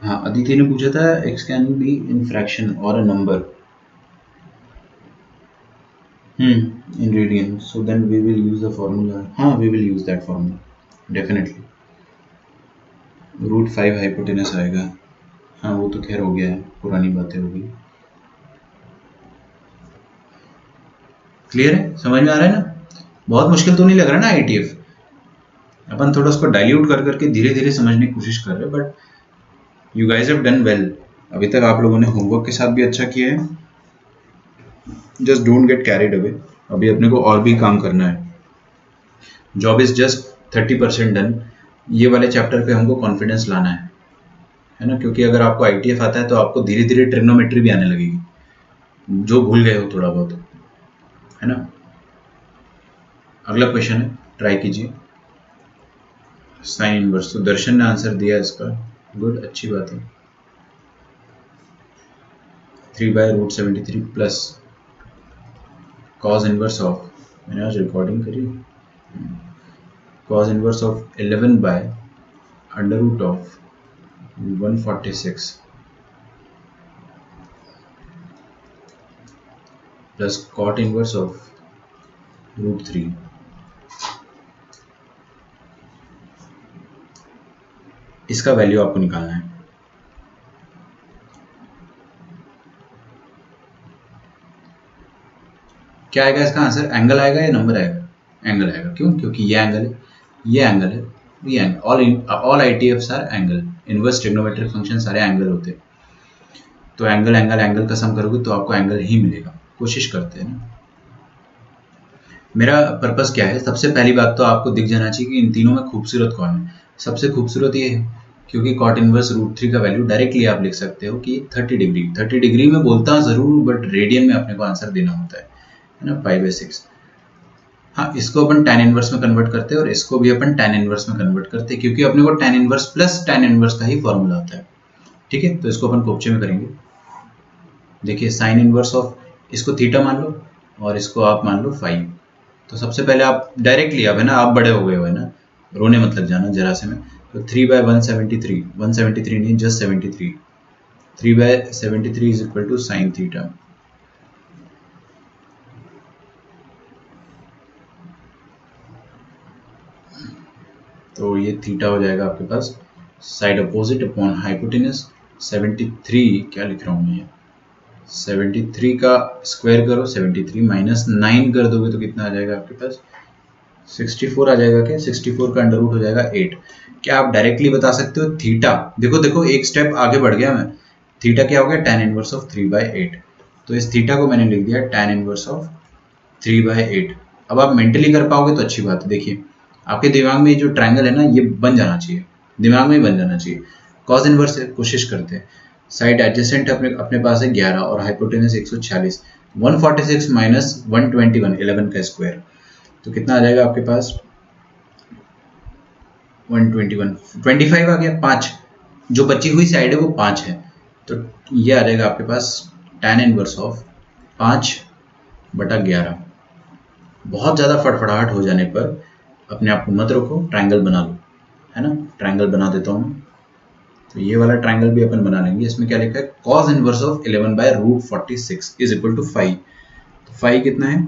हाँ, अदिति ने पूछा था x can be in fraction और a number. in radian. So then we will use the formula. हाँ, we will use that formula definitely. √5 hypotenuse आएगा. हाँ, वो तो खैर हो गया है, पुरानी बातें हो गई. क्लियर है? समझ में आ रहा है ना? बहुत मुश्किल तो नहीं लग रहा ना IETF. अपन थोड़ा उसको डाइल्यूट कर करके धीरे धीरे समझने की कोशिश कर रहे हैं, but you guys have done well. अभी तक आप लोगों ने होमवर्क के साथ भी अच्छा किया है. Just don't get carried away. अभी अपने को और भी काम करना है. Job is just 30% done. ये वाले चैप्टर पे हमको कॉन्फिडेंस लाना है ना, क्योंकि अगर आपको ITF आता है तो आपको धीरे धीरे ट्रिग्नोमेट्री भी आने लगेगी, जो भूल गए हो थोड़ा बहुत, है ना. अगला क्वेश्चन है, ट्राई कीजिए. साइन इनवर्स, तो दर्शन ने आंसर दिया इसका. गुड, अच्छी बात है. 3/√73 प्लस कॉज इनवर्स ऑफ, मैंने आज रिकॉर्डिंग करी, कॉज इनवर्स ऑफ 11/√146 प्लस कॉट इनवर्स ऑफ √3. इसका वैल्यू आपको निकालना है. क्या आएगा इसका आंसर? एंगल आएगा या नंबर आएगा? एंगल आएगा. क्यों? क्योंकि ये एंगल है, ये एंगल है, ये angle. All ITFs R angle. Inverse trigonometric function सारे एंगल होते हैं. तो एंगल एंगल एंगल का सम करोगे तो आपको एंगल ही मिलेगा. कोशिश करते हैं ना. मेरा पर्पस क्या है? सबसे पहली बात तो आपको दिख जाना चाहिए कि इन तीनों में खूबसूरत कौन है. सबसे खूबसूरत ये है क्योंकि कॉट इनवर्स √3 का वैल्यू डायरेक्टली आप लिख सकते हो कि 30 डिग्री. 30 डिग्री में बोलता ज़रूर, बट रेडियन में अपने को आंसर देना होता है ना. 5/6. हाँ, इसको अपन tan इनवर्स में कन्वर्ट करते हैं और इसको भी अपन tan इनवर्स में कन्वर्ट करते हैं, क्योंकि अपने को tan inverse plus tan inverse का ही फॉर्मूला आता है. ठीक है, तो इसको अपन कोपचे में करेंगे. देखिए, साइन इनवर्स ऑफ, इसको थीटा मान लो और इसको आप मान लो 5. तो सबसे पहले आप डायरेक्टली, अब है ना, आप बड़े हो गए हो, है ना, रोने मत लग जाना जरा से में. तो 3/173, 173 नहीं, just 73. 3/73 is equal to sine theta. तो ये थीटा हो जाएगा आपके पास साइड अपोजिट अपॉन हाइपोटेनस. 73 क्या लिख रहा हूँ मैं? 73 का स्क्वायर करो, 73 माइनस 9 कर दोगे तो कितना आ जाएगा आपके पास? 64 आ जाएगा. क्या 64 का अंडर रूट हो जाएगा 8. क्या आप डायरेक्टली बता सकते हो थीटा? देखो देखो, एक स्टेप आगे बढ़ गया मैं. थीटा क्या हो गया? tan inverse of 3/8. तो इस थीटा को मैंने लिख दिया tan इनवर्स ऑफ 3/8. अब आप मेंटली कर पाओगे तो अच्छी बात है. देखिए, आपके दिमाग में जो ट्रायंगल है ना, ये बन जाना चाहिए, दिमाग में ही बन जाना चाहिए. कॉस इनवर्स कोशिश करते हैं. साइड एडजेसेंट अपने अपने पास है 11 और हाइपोटेनस 146. 146 माइनस 121, 11 का स्क्वायर, तो कितना आ जाएगा आपके पास? 121. 25 आ गया. 5 जो बची हुई साइड है वो 5 है, तो ये आ जाएगा आपके पास tan इनवर्स ऑफ 5/11. बहुत ज़्यादा फड़फड़ाहट हो जाने पर अपने आप को मत रोको, ट्रायंगल बना लो, है ना. ट्रायंगल बना देता हूँ. तो ये वाला ट्रायंगल भी अपन बना लेंगे. इसमें क्या लिखा है? cos inverse of 11/√46 is equal to 5. तो 5 कितना है?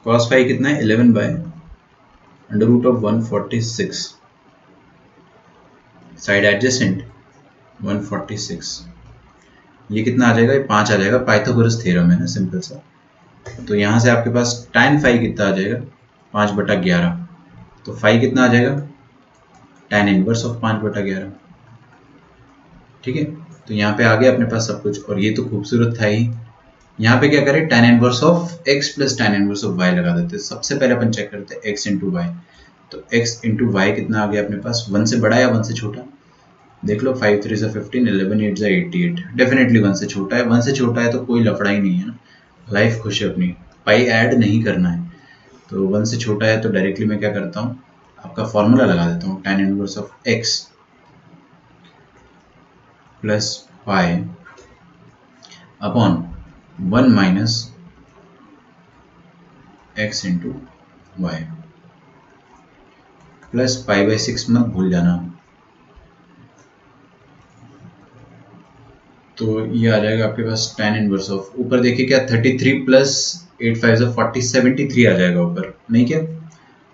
cos 5 कितना है? 11/√146. Side adjacent 146. ये कितना आ जाएगा? 5 आ जाएगा. पाइथागोरस थ्योरम है ना, सिंपल सा. तो यहाँ से आपके पास tan 5 कितना आ जाएगा? 5/11. तो 5 कितना आ जाएगा? tan inverse of 5/11. ठीक है, तो यहाँ पे आ गया अपने पास सब कुछ. और ये तो खूबसूरत था ही. यहाँ पे क्या करें? tan inverse of x plus tan inverse of y लगा देते हैं. सबसे पहले अपन चेक करते हैं x इंटू वाई. तो x इंटू वाई कितना आ गया अपने पास? 1 से बड़ा या 1 से छोटा? देख लो, 5 3 15, 11 8 88. डेफिनेटली 1 से छोटा है. 1 से छोटा है तो कोई लफड़ा ही नहीं है ना, लाइफ खुश है अपनी. पाई ऐड नहीं करना है. तो 1 से छोटा है तो डायरेक्टली मैं क्या करता हूँ, आपका फॉर्मूला लगा देता हूँ. tan inverse of x plus pi upon 1 minus x into y plus π/6. मत भूल जाना. तो ये आ जाएगा आपके पास tan इनवर्स ऑफ, ऊपर देखिए क्या 33 प्लस 8 5 40 73 आ जाएगा ऊपर, नहीं क्या,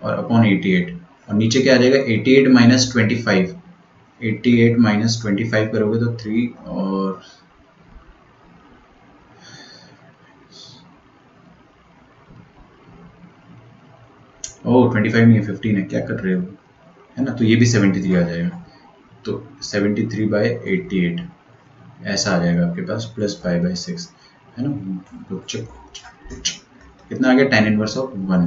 और अपॉन 88, और नीचे क्या आ जाएगा 88 माइनस 25, 88 माइनस 25 करोगे तो 3 और ओह 25 नहीं है 15 है, क्या कर रहे हो, है ना, तो ये भी 73 आ जाएगा, तो 73/88 ऐसा आ जाएगा आपके पास, प्लस π/6, है ना, तो कितना आ गया, tan inverse of 1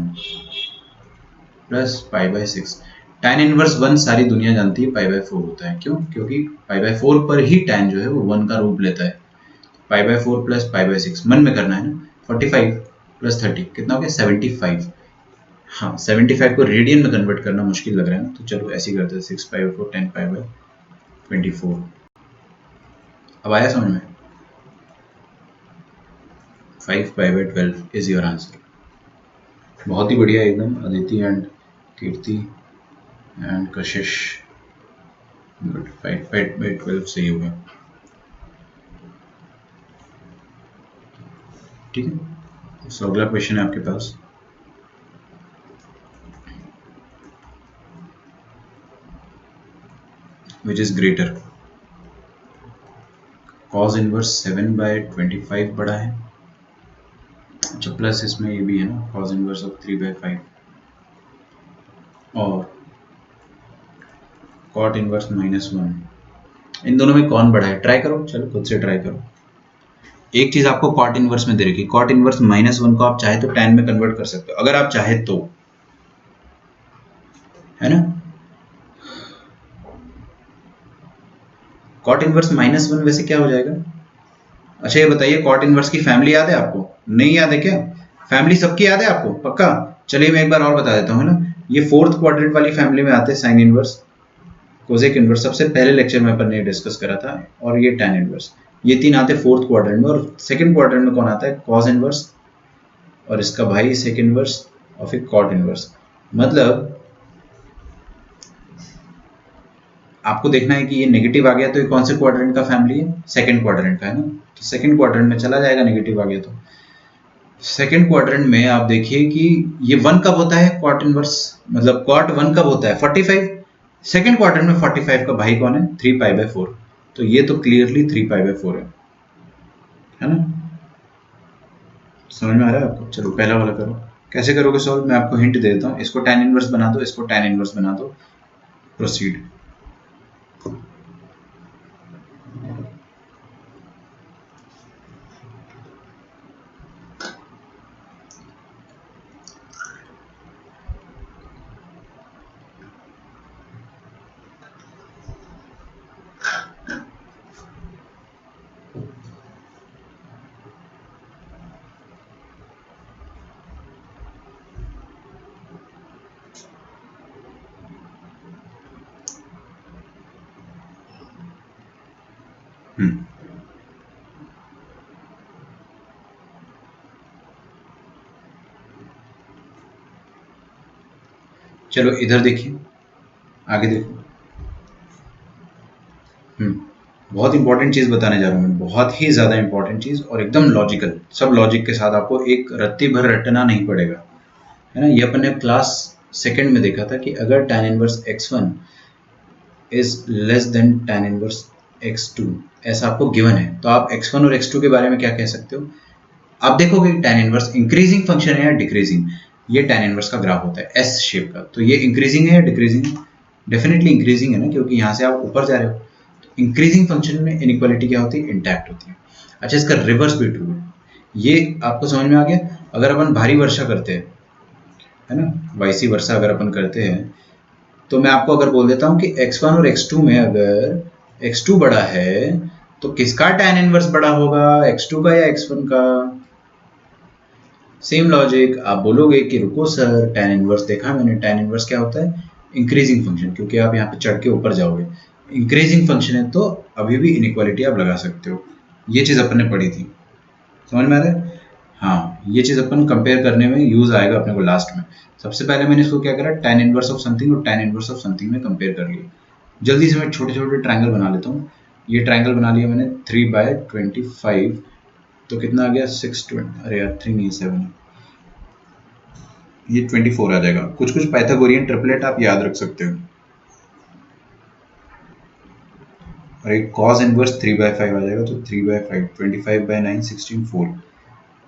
plus π/6। tan inverse 1 सारी दुनिया जानती है π/4 होता है, क्यों, क्योंकि π/4 पर ही tan जो है वो 1 का रूप लेता है, π/4 प्लस π/6 मन में करना है ना, 45 प्लस 30 कितना हो गया 75। हाँ 75 को रेडियन में कन्वर्ट करना मुश्किल लग रहा है ना, तो चलो ऐसे ही करते हैं 6π/4 10π/24। अब आया समझ में, 5π/12 इज योर आंसर। बहुत ही बढ़िया एकदम, Aditi and Kirti and Kashish, good, 5/12 सही हो गया, ठीक है। तो अगला क्वेश्चन है आपके पास, which is greater, cos inverse 7/25 बड़ा है, अच्छा प्लस इसमें ये भी है ना cos इनवर्स ऑफ 3/5, और cot इनवर्स -1, इन दोनों में कौन बड़ा है, ट्राई करो, चलो खुद से ट्राई करो। एक चीज आपको cot इनवर्स में दे रखी, cot इनवर्स -1 को आप चाहे तो tan में कन्वर्ट कर सकते हो, अगर आप चाहे तो, है ना, cot इनवर्स -1 वैसे क्या हो जाएगा, अच्छा ये बताइए cot इनवर्स की फैमिली याद है आपको, नहीं याद है क्या, फैमिली सबकी याद है आपको पक्का, चलिए मैं एक बार और बता देता हूँ, है ना, ये 4th क्वाड्रेंट वाली फैमिली में आते हैं साइन इनवर्स, कोसेक इनवर्स, सबसे पहले लेक्चर में अपन ने डिस्कस करा था, और ये tan इनवर्स, ये तीन आते हैं 4th क्वाड्रेंट में, और 2nd क्वाड्रेंट में कौन आता है, cos इनवर्स, और इसका भाई sec इनवर्स, और फिर cot इनवर्स। मतलब आपको देखना है कि ये नेगेटिव आ गया तो ये कौन से क्वाड्रेंट का फैमिली है, 2nd क्वाड्रेंट का, है ना, तो 2nd क्वाड्रेंट में चला जाएगा, नेगेटिव आ गया तो 2nd क्वाड्रेंट में आप देखिए कि ये 1 कब होता है, cot इनवर्स, मतलब cot 1 कब होता है, 45, 2nd क्वाड्रेंट में 45 का भाई कौन है, 3π/4, तो ये तो क्लियरली 3π/4 है ना, समझ में आ रहा है आपको, चलो पहला वाला करो, कैसे करोगे सॉल्व, मैं आपको हिंट दे देता हूँ, इसको tan इनवर्स बना दो, इसको tan इनवर्स बना दो, प्रोसीड। चलो इधर देखिए, आगे देखो, बहुत इंपॉर्टेंट चीज बताने जा रहा हूँ मैं, बहुत ही ज्यादा इंपॉर्टेंट चीज, और एकदम लॉजिकल, सब लॉजिक के साथ, आपको एक रत्ती भर रटना नहीं पड़ेगा, है ना, ये अपन ने क्लास 2nd में देखा था कि अगर tan inverse x1 is less than tan inverse x2, ऐसा आपको गिवन है, तो आप x1 और x2 के बारे में क्या कह सकते हो, आप देखोगे tan इनवर्स इंक्रीजिंग फंक्शन है या डिक्रीजिंग, ये tan इनवर्स का ग्राफ होता है एस शेप का, तो ये इंक्रीजिंग है या डिक्रीजिंग, डेफिनेटली इंक्रीजिंग है ना, क्योंकि यहाँ से आप ऊपर जा रहे हो, तो इंक्रीजिंग फंक्शन में इनइक्वालिटी क्या होती है, इंटैक्ट होती है। अच्छा इसका रिवर्स भी ट्रू है, ये आपको समझ में आ गया, अगर अपन भारी वर्षा करते हैं, है ना, वाइसी वर्षा अगर अपन करते हैं, तो मैं आपको अगर बोल देता हूँ कि x1 और x2 में अगर x2 बड़ा है तो किसका tan इनवर्स बड़ा होगा, x2 का या x1 का, सेम लॉजिक, आप बोलोगे कि रुको सर tan इनवर्स देखा मैंने, tan इनवर्स क्या होता है, इंक्रीजिंग फंक्शन, क्योंकि आप यहाँ पे चढ़ के ऊपर जाओगे, इंक्रीजिंग फंक्शन है तो अभी भी इनइक्वालिटी आप लगा सकते हो, ये चीज अपन ने पढ़ी थी, समझ में आ रहा है, हाँ ये चीज अपन कंपेयर करने में यूज आएगा अपने को लास्ट में। सबसे पहले मैंने इसको क्या करा, tan इनवर्स ऑफ समथिंग और tan इनवर्स ऑफ समथिंग में कंपेयर कर लिया। जल्दी से मैं छोटे छोटे ट्रायंगल बना लेता हूँ, ये ट्रायंगल बना लिया मैंने 3/25, तो कितना आ गया 620, अरे यार 3 नहीं 7 है, ये 24 आ जाएगा। कुछ कुछ पाइथागोरियन ट्रिपलेट आप याद रख सकते हो। और एक cos इनवर्स 3/5 आ जाएगा, तो 3/5 25/9 16 4।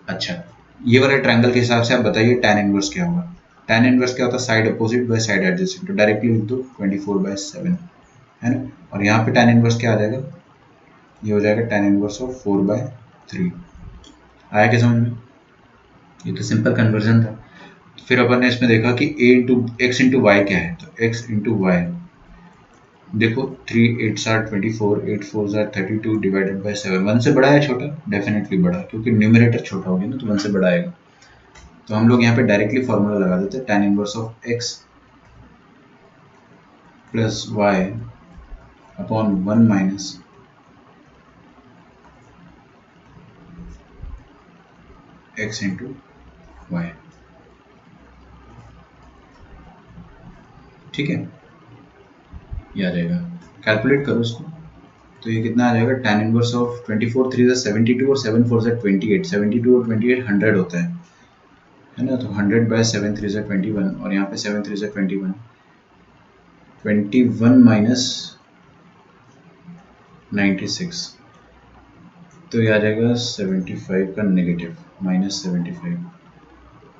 अच्छा, ये वाले ट्रायंगल के हिसाब से आप बताइए tan इनवर्स क्या होगा। tan इनवर्स क्या होता है, side opposite by side adjacent, तो डायरेक्टली लिख दो 24/7, है ना। और यहाँ पे tan इनवर्स क्या आ जाएगा, ये हो जाएगा tan इनवर्स ऑफ 4/3। आया क्या समझ में, ये तो सिंपल कन्वर्जन था। फिर अपन ने इसमें देखा कि a into X into Y क्या है, तो x इंटू वाई, देखो 3 8 आर 24, 8 4 आर 32 डिवाइडेड बाय 7, 1 से बड़ा है छोटा, डेफिनेटली बड़ा, क्योंकि न्यूमरेटर छोटा हो गया ना, तो 1 से बड़ा आएगा। तो हम लोग यहाँ पे डायरेक्टली फॉर्मूला लगा देते हैं, tan inverse of x plus Y upon 1 minus x into Y. ठीक है, ये आ जाएगा, कैलकुलेट करो इसको, तो ये कितना आ जाएगा, tan इनवर्स ऑफ 24 3 72 और 7 4 28, 72 और 28 100 होता है ना, तो 100/7 3 21, और यहाँ पे 7 3 21, 21 माइनस 96, तो ये आ जाएगा 75 का नेगेटिव, -75,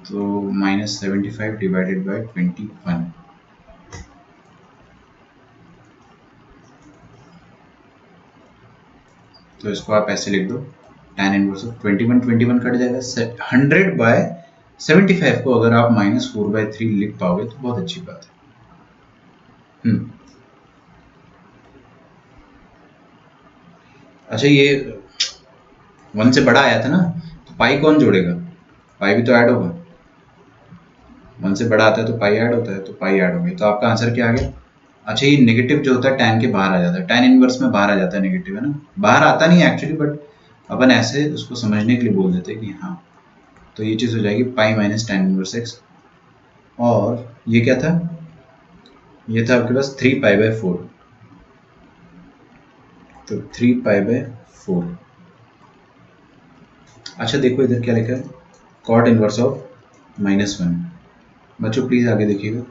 तो -75 डिवाइडेड बाय 21, तो इसको आप ऐसे लिख दो, tan इनवर्स ऑफ 21 कट जाएगा, 100/75 को अगर आप -4/3 लिख पाओगे तो बहुत अच्छी बात है। अच्छा, ये 1 से बड़ा आया था ना, तो पाई कौन जोड़ेगा, पाई भी तो ऐड होगा, 1 से बड़ा आता है तो पाई ऐड होता है, तो पाई ऐड हो गया, तो आपका आंसर क्या आ गया। अच्छा, ये नेगेटिव जो होता है tan के बाहर आ जाता है, tan इनवर्स में बाहर आ जाता है नेगेटिव, है ना, बाहर आता नहीं है एक्चुअली, बट अपन ऐसे उसको समझने के लिए बोल देते हैं कि हाँ, तो ये चीज़ हो जाएगी पाई माइनस tan इनवर्स x, और ये क्या था, ये था आपके पास 3π/4, तो 3π/4। अच्छा देखो इधर क्या लिखा है, cot इनवर्स ऑफ -1, बच्चों प्लीज आगे देखिएगा,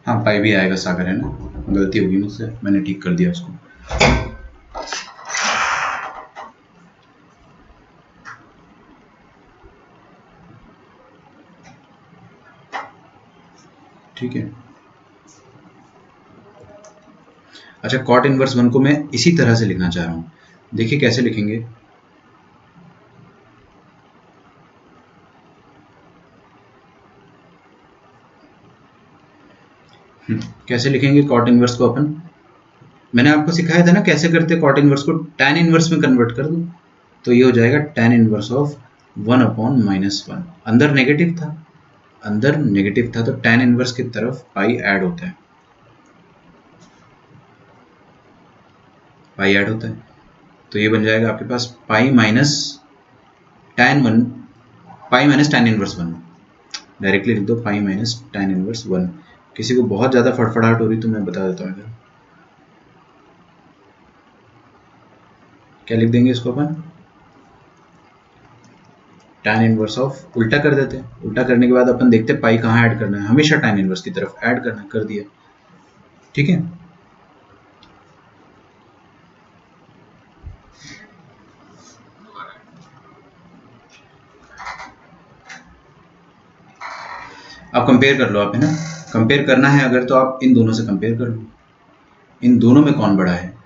हाँ पाई भी आएगा सागर, है ना, गलती होगी मुझसे, मैंने ठीक कर दिया उसको। ठीक है, अच्छा cot इनवर्स 1 को मैं इसी तरह से लिखना चाह रहा हूँ, देखिए कैसे लिखेंगे। कैसे लिखेंगे cot इनवर्स को अपन, मैंने आपको सिखाया था ना कैसे करते cot इनवर्स को, tan इनवर्स में कन्वर्ट कर दो, तो ये हो जाएगा tan इनवर्स ऑफ 1/-1, अंदर नेगेटिव था, तो tan इनवर्स की तरफ पाई ऐड होता है, तो ये बन जाएगा आपके पास pi minus tan inverse 1, directly लिख दो पाई माइनस tan इनवर्स 1। किसी को बहुत ज़्यादा फड़फड़ाहट हो रही तो मैं बता देता हूँ इधर, क्या लिख देंगे इसको अपन, tan इनवर्स ऑफ, उल्टा कर देते हैं, उल्टा करने के बाद अपन देखते हैं पाई कहाँ ऐड करना है, हमेशा tan इनवर्स की तरफ ऐड करना, कर दिया। ठीक है, आप कंपेयर कर लो, आप है ना, कंपेयर करना है अगर तो आप इन दोनों से कंपेयर कर लो, इन दोनों में कौन बड़ा है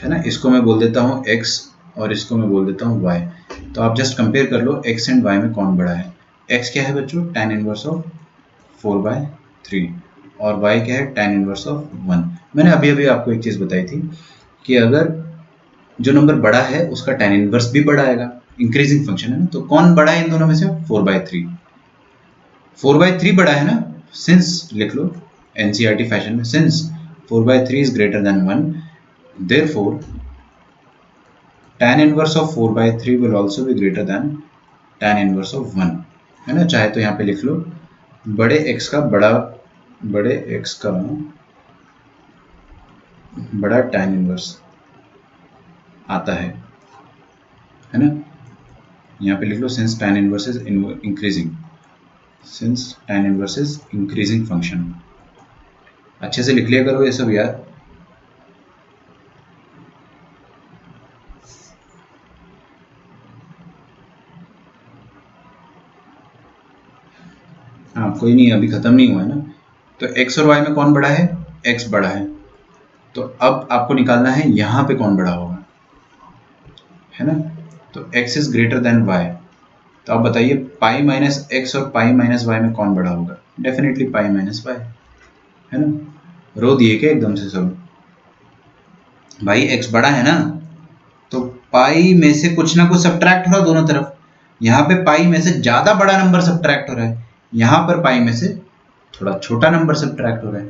ना, इसको मैं बोल देता हूँ x और इसको मैं बोल देता हूँ y, तो आप जस्ट कंपेयर कर लो x एंड y में कौन बड़ा है। x क्या है बच्चों, tan इनवर्स ऑफ 4/3, और y क्या है, tan इनवर्स ऑफ 1। मैंने अभी अभी आपको एक चीज़ बताई थी कि अगर जो नंबर बड़ा है उसका tan इनवर्स भी बड़ा आएगा, इंक्रीजिंग फंक्शन है ना, तो कौन बड़ा है इन दोनों में से, 4/3, 4/3 बड़ा है ना, सिंस लिख लो एनसीईआरटी फैशन में, since 4/3 is greater than 1, therefore tan inverse of 4/3 will also be greater than tan inverse of 1, है ना। चाहे तो यहाँ पे लिख लो बड़े x का बड़ा tan इनवर्स आता है ना। यहाँ पे लिख लो since tan inverse is increasing, since tan inverse is increasing function. अच्छे से लिख लिया करो ये सब यार। हाँ कोई नहीं, अभी खत्म नहीं हुआ है ना। तो x और y में कौन बड़ा है? x बड़ा है। तो अब आपको निकालना है यहाँ पे कौन बड़ा होगा, है ना। तो x is greater than y। तो आप बताइए पाई माइनस एक्स और पाई माइनस वाई में कौन बड़ा होगा? डेफिनेटली पाई माइनस वाई, है ना। रो दिए क्या एकदम से सब? भाई x बड़ा है ना, तो पाई में से कुछ ना कुछ सब्ट्रैक्ट हो रहा है दोनों तरफ। यहाँ पे पाई में से ज्यादा बड़ा नंबर सब्ट्रैक्ट हो रहा है, यहाँ पर पाई में से थोड़ा छोटा नंबर सब्ट्रैक्ट हो रहा है।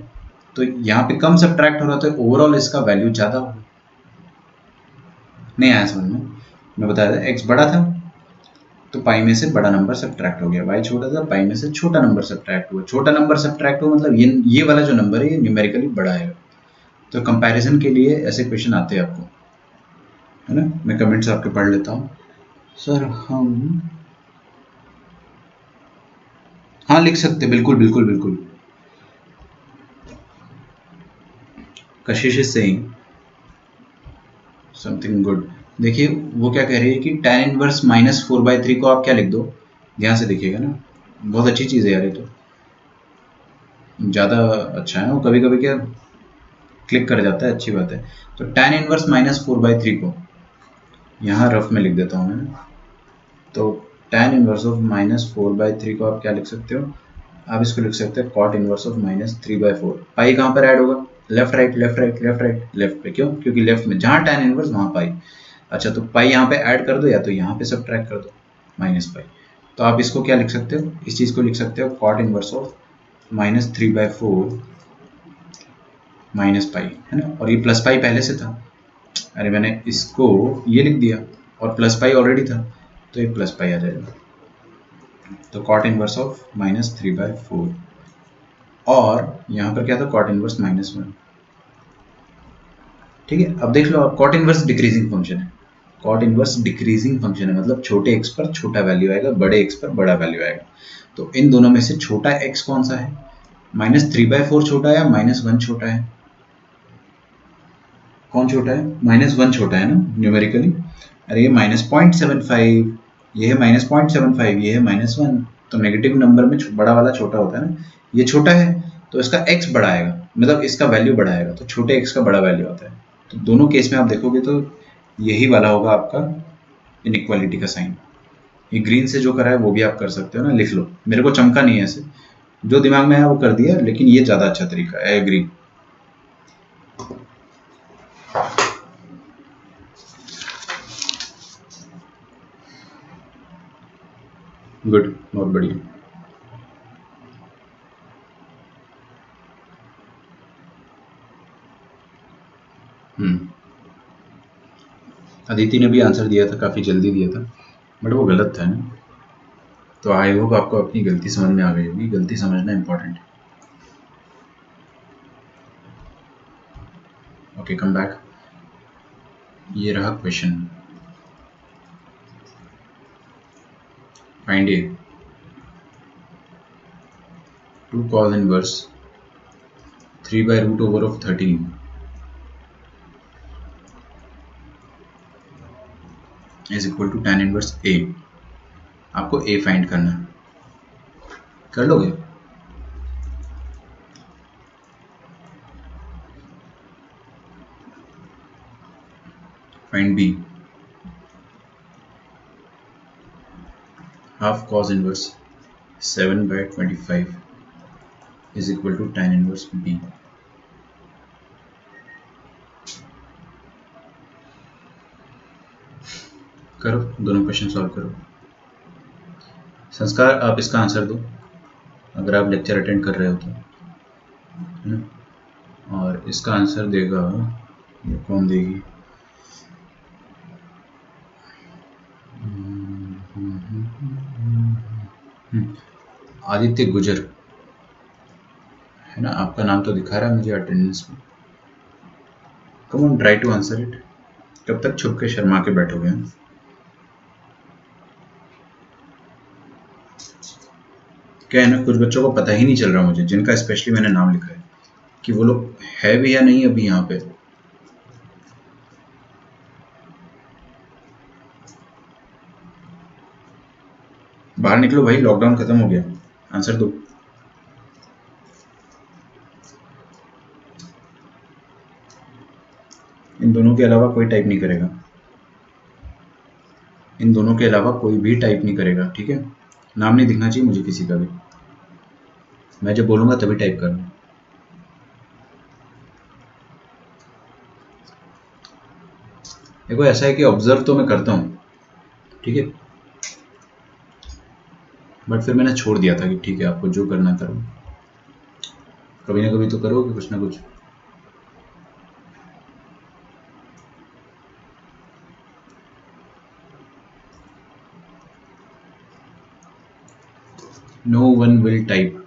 तो यहाँ पे कम सब्ट्रैक्ट हो रहा है तो ओवरऑल इसका वैल्यू ज्यादा होगा। नहीं आया समझ में? मैं बताया था x बड़ा था तो पाई में से बड़ा नंबर सब्ट्रैक्ट हो गया, y छोटा था पाई में से छोटा नंबर सब्ट्रैक्ट हुआ। छोटा नंबर सब्ट्रैक्ट हुआ मतलब ये वाला जो नंबर है ये न्यूमेरिकली बड़ा है। तो कंपैरिजन के लिए ऐसे क्वेश्चन आते हैं आपको, है ना। मैं कमेंट्स आपके पढ़ लेता हूँ। सर हम, हाँ लिख सकते, बिल्कुल बिल्कुल बिल्कुल। कशिश इज सेइंग समथिंग गुड। देखिए वो क्या कह रही है कि tan इनवर्स माइनस 4/3 को आप क्या लिख दो, ध्यान से देखिएगा ना। बहुत अच्छी चीज़ है यार ये तो, ज़्यादा अच्छा है ना। वो कभी कभी क्या क्लिक कर जाता है, अच्छी बात है। तो tan इनवर्स माइनस 4/3 को यहाँ रफ में लिख देता हूँ मैं। तो tan इनवर्स ऑफ माइनस 4/3 को आप क्या लिख सकते हो? आप इसको लिख सकते हैं cot इनवर्स ऑफ माइनस 3/4। पाई कहाँ पर ऐड होगा? Left right left right left right left पे। क्यों? क्योंकि लेफ्ट में जहाँ tan इनवर्स वहाँ पाई। अच्छा तो पाई यहाँ पे ऐड कर दो या तो यहाँ पे सब्ट्रैक्ट कर दो माइनस पाई। तो आप इसको क्या लिख सकते हो? इस चीज़ को लिख सकते हो cot inverse of minus 3/4 minus pi, है ना। और ये प्लस पाई पहले से था, अरे मैंने इसको ये लिख दिया और प्लस पाई ऑलरेडी था तो ये प्लस पाई आ जाएगा। तो cot इनवर्स ऑफ माइनस 3/4 और यहाँ पर क्या था? cot inverse -1। ठीक है, अब देख लो आप, cot इनवर्स डिक्रीजिंग फंक्शन है। cot इनवर्स डिक्रीजिंग फंक्शन है मतलब छोटे x पर छोटा वैल्यू आएगा, बड़े x पर बड़ा वैल्यू आएगा। तो इन दोनों में से छोटा x कौन सा है? -3/4 छोटा है या -1 छोटा है? कौन छोटा है? -1 छोटा है ना न्यूमेरिकली। अरे ये -0.75, ये है -0.75, ये है -1। तो नेगेटिव नंबर में बड़ा वाला छोटा होता है ना, ये छोटा है तो इसका x बड़ा आएगा, मतलब इसका वैल्यू बड़ा आएगा। तो छोटे x का बड़ा वैल्यू आता है। तो दोनों केस में आप देखोगे तो यही वाला होगा आपका इनइक्वालिटी का साइन। ये ग्रीन से जो करा है वो भी आप कर सकते हो ना, लिख लो। मेरे को चमका नहीं है ऐसे, जो दिमाग में आया वो कर दिया, लेकिन ये ज़्यादा अच्छा तरीका है। I agree. गुड, बहुत बढ़िया। अदिति ने भी आंसर दिया था, काफ़ी जल्दी दिया था बट वो गलत था ना। तो आई होप आपको अपनी गलती समझ में आ गई होगी, गलती समझना इंपॉर्टेंट है। Okay come back. ये रहा question, find a 2 cos inverse 3/√13 is equal to tan inverse A. आपको ए फाइंड करना है, कर लोगे? Find B, half cos inverse 7/25 is equal to tan inverse B. करो, दोनों क्वेश्चन सॉल्व करो। संस्कार आप इसका आंसर दो अगर आप लेक्चर अटेंड कर रहे हो तो, है ना। और इसका आंसर देगा, ये कौन देगी? आदित्य गुजर, है ना। आपका नाम तो दिखा रहा है मुझे अटेंडेंस में। Come on try to answer it. कब तक छुप के शर्मा के बैठोगे? क्या है ना, कुछ बच्चों को पता ही नहीं चल रहा मुझे, जिनका स्पेशली मैंने नाम लिखा है, कि वो लोग है भी या नहीं अभी यहाँ पे। बाहर निकलो भाई, लॉकडाउन खत्म हो गया, आंसर दो। इन दोनों के अलावा कोई टाइप नहीं करेगा, इन दोनों के अलावा कोई भी टाइप नहीं करेगा, ठीक है? नाम नहीं दिखना चाहिए मुझे किसी का भी, मैं जब बोलूंगा तभी टाइप करना। देखो ऐसा है कि ऑब्जर्व तो मैं करता हूँ, ठीक है, बट फिर मैंने छोड़ दिया था कि ठीक है आपको जो करना करो, कभी ना कभी तो करोगे कुछ ना कुछ। No one will type.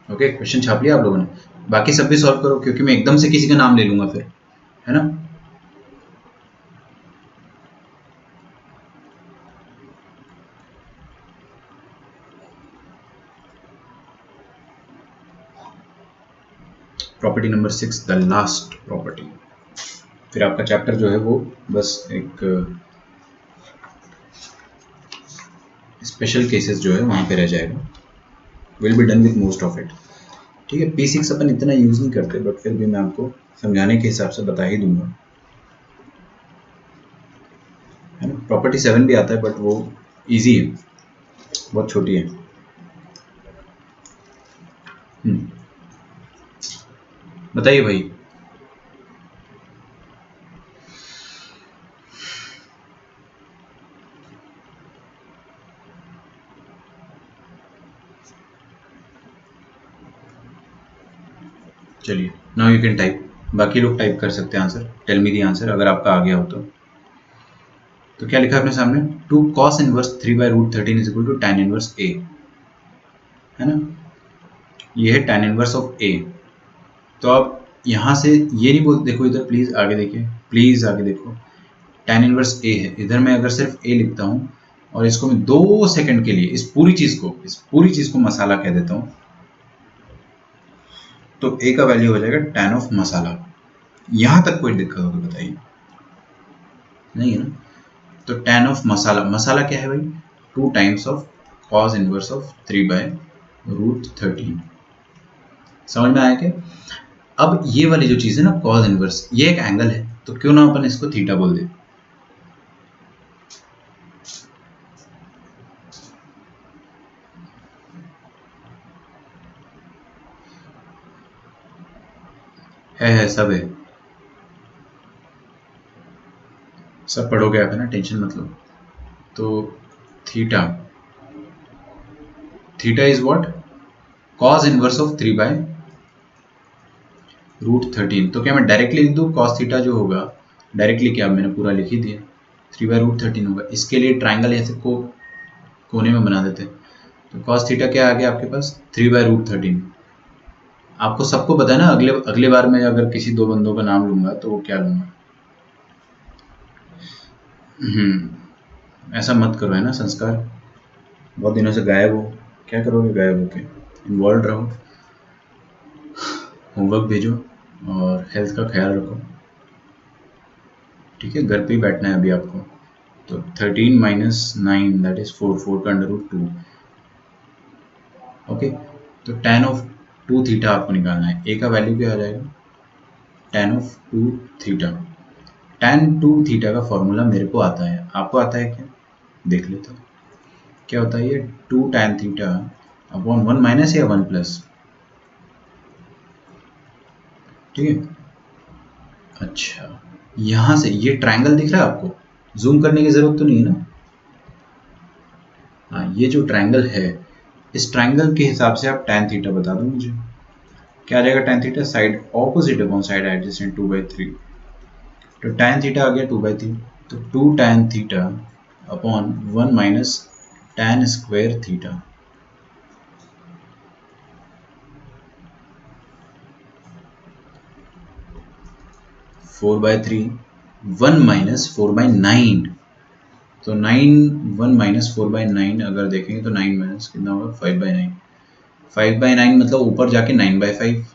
Okay, question छाप लिया आप लोगों ने? बाकी सब भी सॉल्व करो, क्योंकि मैं एकदम से किसी का नाम ले लूंगा फिर, है ना? Property number 6, the last property. फिर आपका चैप्टर जो है वो बस एक स्पेशल केसेस जो है वहां पे रह जाएगा, will be done with most of it, ठीक है? P6 अपन इतना यूज नहीं करते, बट फिर भी मैं आपको समझाने के हिसाब से बता ही दूंगा, है ना? प्रॉपर्टी 7 भी आता है, बट वो इजी है, बहुत छोटी है। बताइए भाई। चलिए, नाउ यू कैन टाइप, बाकी लोग टाइप कर सकते हैं answer, tell me the answer अगर आपका आ गया हो तो क्या लिखा है अपने सामने? 2 cos inverse 3/√13 is equal to tan inverse a, है ना? ये है tan इनवर्स ऑफ a। तो आप यहाँ से ये नहीं बोल, देखो इधर प्लीज आगे देखिए, प्लीज आगे देखो, tan इनवर्स a है, इधर मैं अगर सिर्फ a लिखता हूँ और इसको मैं 2 सेकंड के लिए इस पूरी चीज को मसाला कह देता हूँ, तो a का वैल्यू हो जाएगा tan ऑफ मसाला। यहां तक कोई दिक्कत हो तो बताइए, नहीं है ना? तो tan ऑफ मसाला, मसाला क्या है भाई? 2 times of cos inverse of 3/√13। समझ में आया क्या? अब ये वाली जो चीज है ना cos इनवर्स, ये एक एंगल है, तो क्यों ना अपन इसको थीटा बोल दे। है सब है, सब पढ़ोगे आप, है ना? टेंशन मत लो। तो theta, theta is what? cos inverse of 3/√13। तो क्या मैं डायरेक्टली लिख दूं cos थीटा जो होगा? डायरेक्टली क्या, मैंने पूरा लिख ही दिया, 3/√13 होगा। इसके लिए ट्राइंगल ऐसे को कोने में बना देते, तो cos थीटा क्या आ गया आपके पास? 3/√13। आपको सबको पता है ना, अगले अगले बार मैं अगर किसी 2 बंदों का नाम लूंगा तो वो क्या लूंगा? ऐसा मत करो, है ना? संस्कार, बहुत दिनों से गायब हो, क्या करोगे गायब होके? इन्वॉल्व रहो, होमवर्क भेजो और हेल्थ का ख्याल रखो, ठीक है? घर पे ही बैठना है अभी आपको। तो 13 माइनस 9 दैट इज 4, 4 का √2। ओके, तो tan ऑफ 2 थीटा आपको निकालना है, a का वैल्यू क्या आ जाएगा? tan of 2 theta. tan 2 theta का फॉर्मूला मेरे को आता है, आपको आता है क्या? देख लेते हो क्या होता है ये। 2 tan थीटा अपॉन 1 माइनस या 1 प्लस, ठीक है? अच्छा, यहां से ये ट्रायंगल दिख रहा है आपको? जूम करने की जरूरत तो नहीं है ना? हाँ, ये जो ट्रायंगल है, इस ट्रायंगल के हिसाब से आप tan थीटा बता दो मुझे, क्या आ जाएगा tan theta? Side opposite upon side adjacent 2/3, तो tan थीटा आ गया 2/3, तो 2 tan theta upon 1 minus tan square theta. 4/3 1 minus 4/9, तो 1 माइनस 4/9 अगर देखेंगे तो 9 माइनस कितना होगा 5/9, 5/9 मतलब ऊपर जाके 9/5,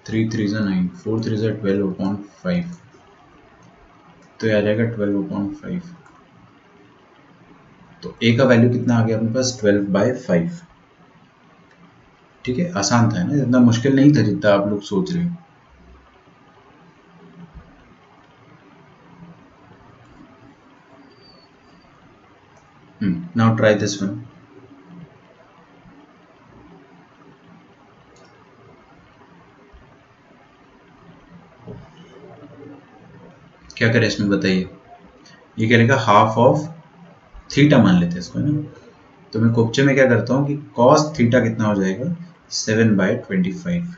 3 3 9, 4 3 12/5, तो ये आ जाएगा 12/5। तो ए का वैल्यू कितना आ गया अपने पास 12/5। ठीक है, आसान था ना, इतना मुश्किल नहीं था जितना आप लोग सोच रहे हो। Now try this one. क्या करें इसमें बताइए। ये कह रहेगा हाफ ऑफ थीटा मान लेते हैं इसको, है ना। तो मैं कोप्चे में क्या करता हूँ कि कॉस थीटा कितना हो जाएगा 7/25।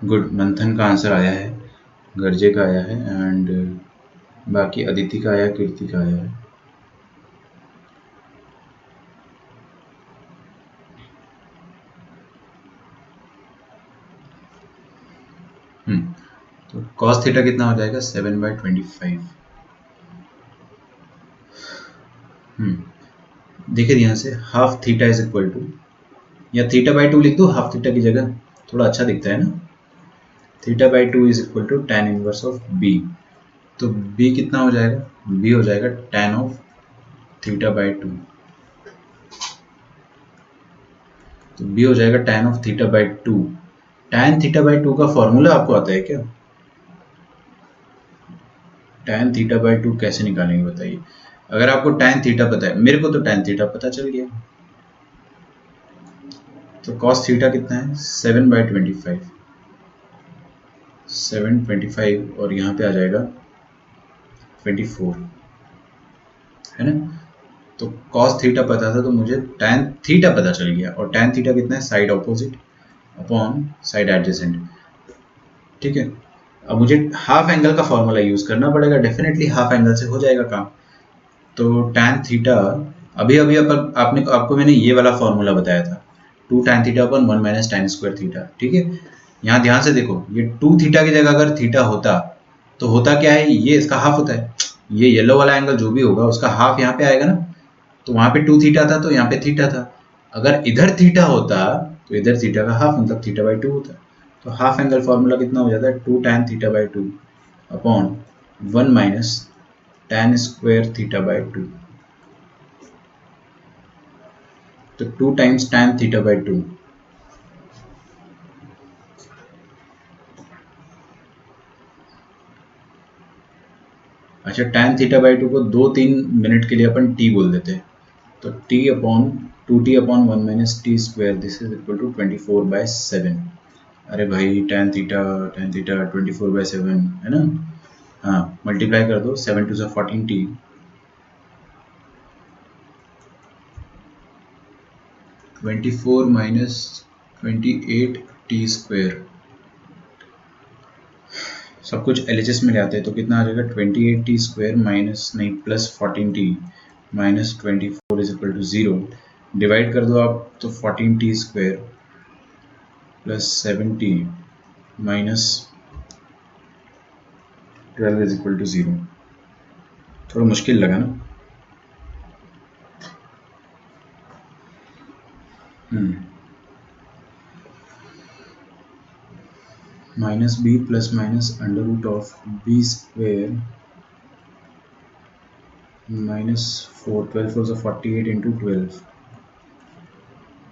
गुड, मंथन का आंसर आया है, गर्जे का आया है, एंड बाकी अदिति का आया, कीर्ति का आया है। तो कॉस थीटा कितना हो जाएगा 7/25। देखिए ध्यान से, half theta is equal to, या थीटा/2 लिख दो हाफ थीटा की जगह, थोड़ा अच्छा दिखता है ना। Theta is equal to tan inverse of B. तो बी कितना हो जाएगा, बी हो जाएगा tan ऑफ थीटा/2। तो बी हो जाएगा tan ऑफ थीटा/2। tan थीटा/2 का फॉर्मूला आपको आता है क्या? tan थीटा/2 कैसे निकालेंगे बताइए। अगर आपको tan थीटा पता है, मेरे को तो tan थीटा पता चल गया। तो cos थीटा कितना है 7/25, 7/25, और यहाँ पे आ जाएगा 24, है ना। तो cos थीटा पता था तो मुझे tan थीटा पता चल गया, और tan थीटा कितना है side opposite upon side adjacent. ठीक है, अब मुझे हाफ एंगल का फॉर्मूला यूज करना पड़ेगा, डेफिनेटली हाफ एंगल से हो जाएगा काम। तो tan थीटा, अभी अभी आपको मैंने ये वाला फॉर्मूला बताया था, 2 tan थीटा अपन 1 माइनस tan स्क्वायर थीटा। ठीक है, यहाँ ध्यान से देखो, ये 2 थीटा की जगह अगर थीटा होता तो होता क्या है, ये इसका हाफ होता है, ये येलो वाला एंगल जो भी होगा उसका हाफ यहाँ पे आएगा ना। तो वहाँ पे 2 थीटा था तो यहाँ पे थीटा था, अगर इधर थीटा होता तो इधर थीटा का हाफ मतलब थीटा/2 होता। तो हाफ एंगल फॉर्मूला कितना हो जाता है 2 tan थीटा/2 upon 1 minus tan square थीटा/2। तो 2 टाइम्स tan थीटा/2। अच्छा, tan थीटा/2 को 2-3 मिनट के लिए अपन t बोल देते हैं, तो t upon 2t upon 1 minus t square, this is equal to 24/7। अरे भाई tan थीटा 24/7 है ना। हाँ, मल्टीप्लाई कर दो, 7 2 14t, 24 माइनस 28t स्क्वायर। सब कुछ LHS में ले आते हैं तो कितना आ जाएगा 28t स्क्वायर माइनस नहीं plus 14t minus 24 is equal to 0। Divide कर दो आप तो 14t square plus 7t minus 12 is equal to 0। थोड़ा मुश्किल लगा ना। Minus b plus minus under root of b square minus 4, 12 4 48 into 12,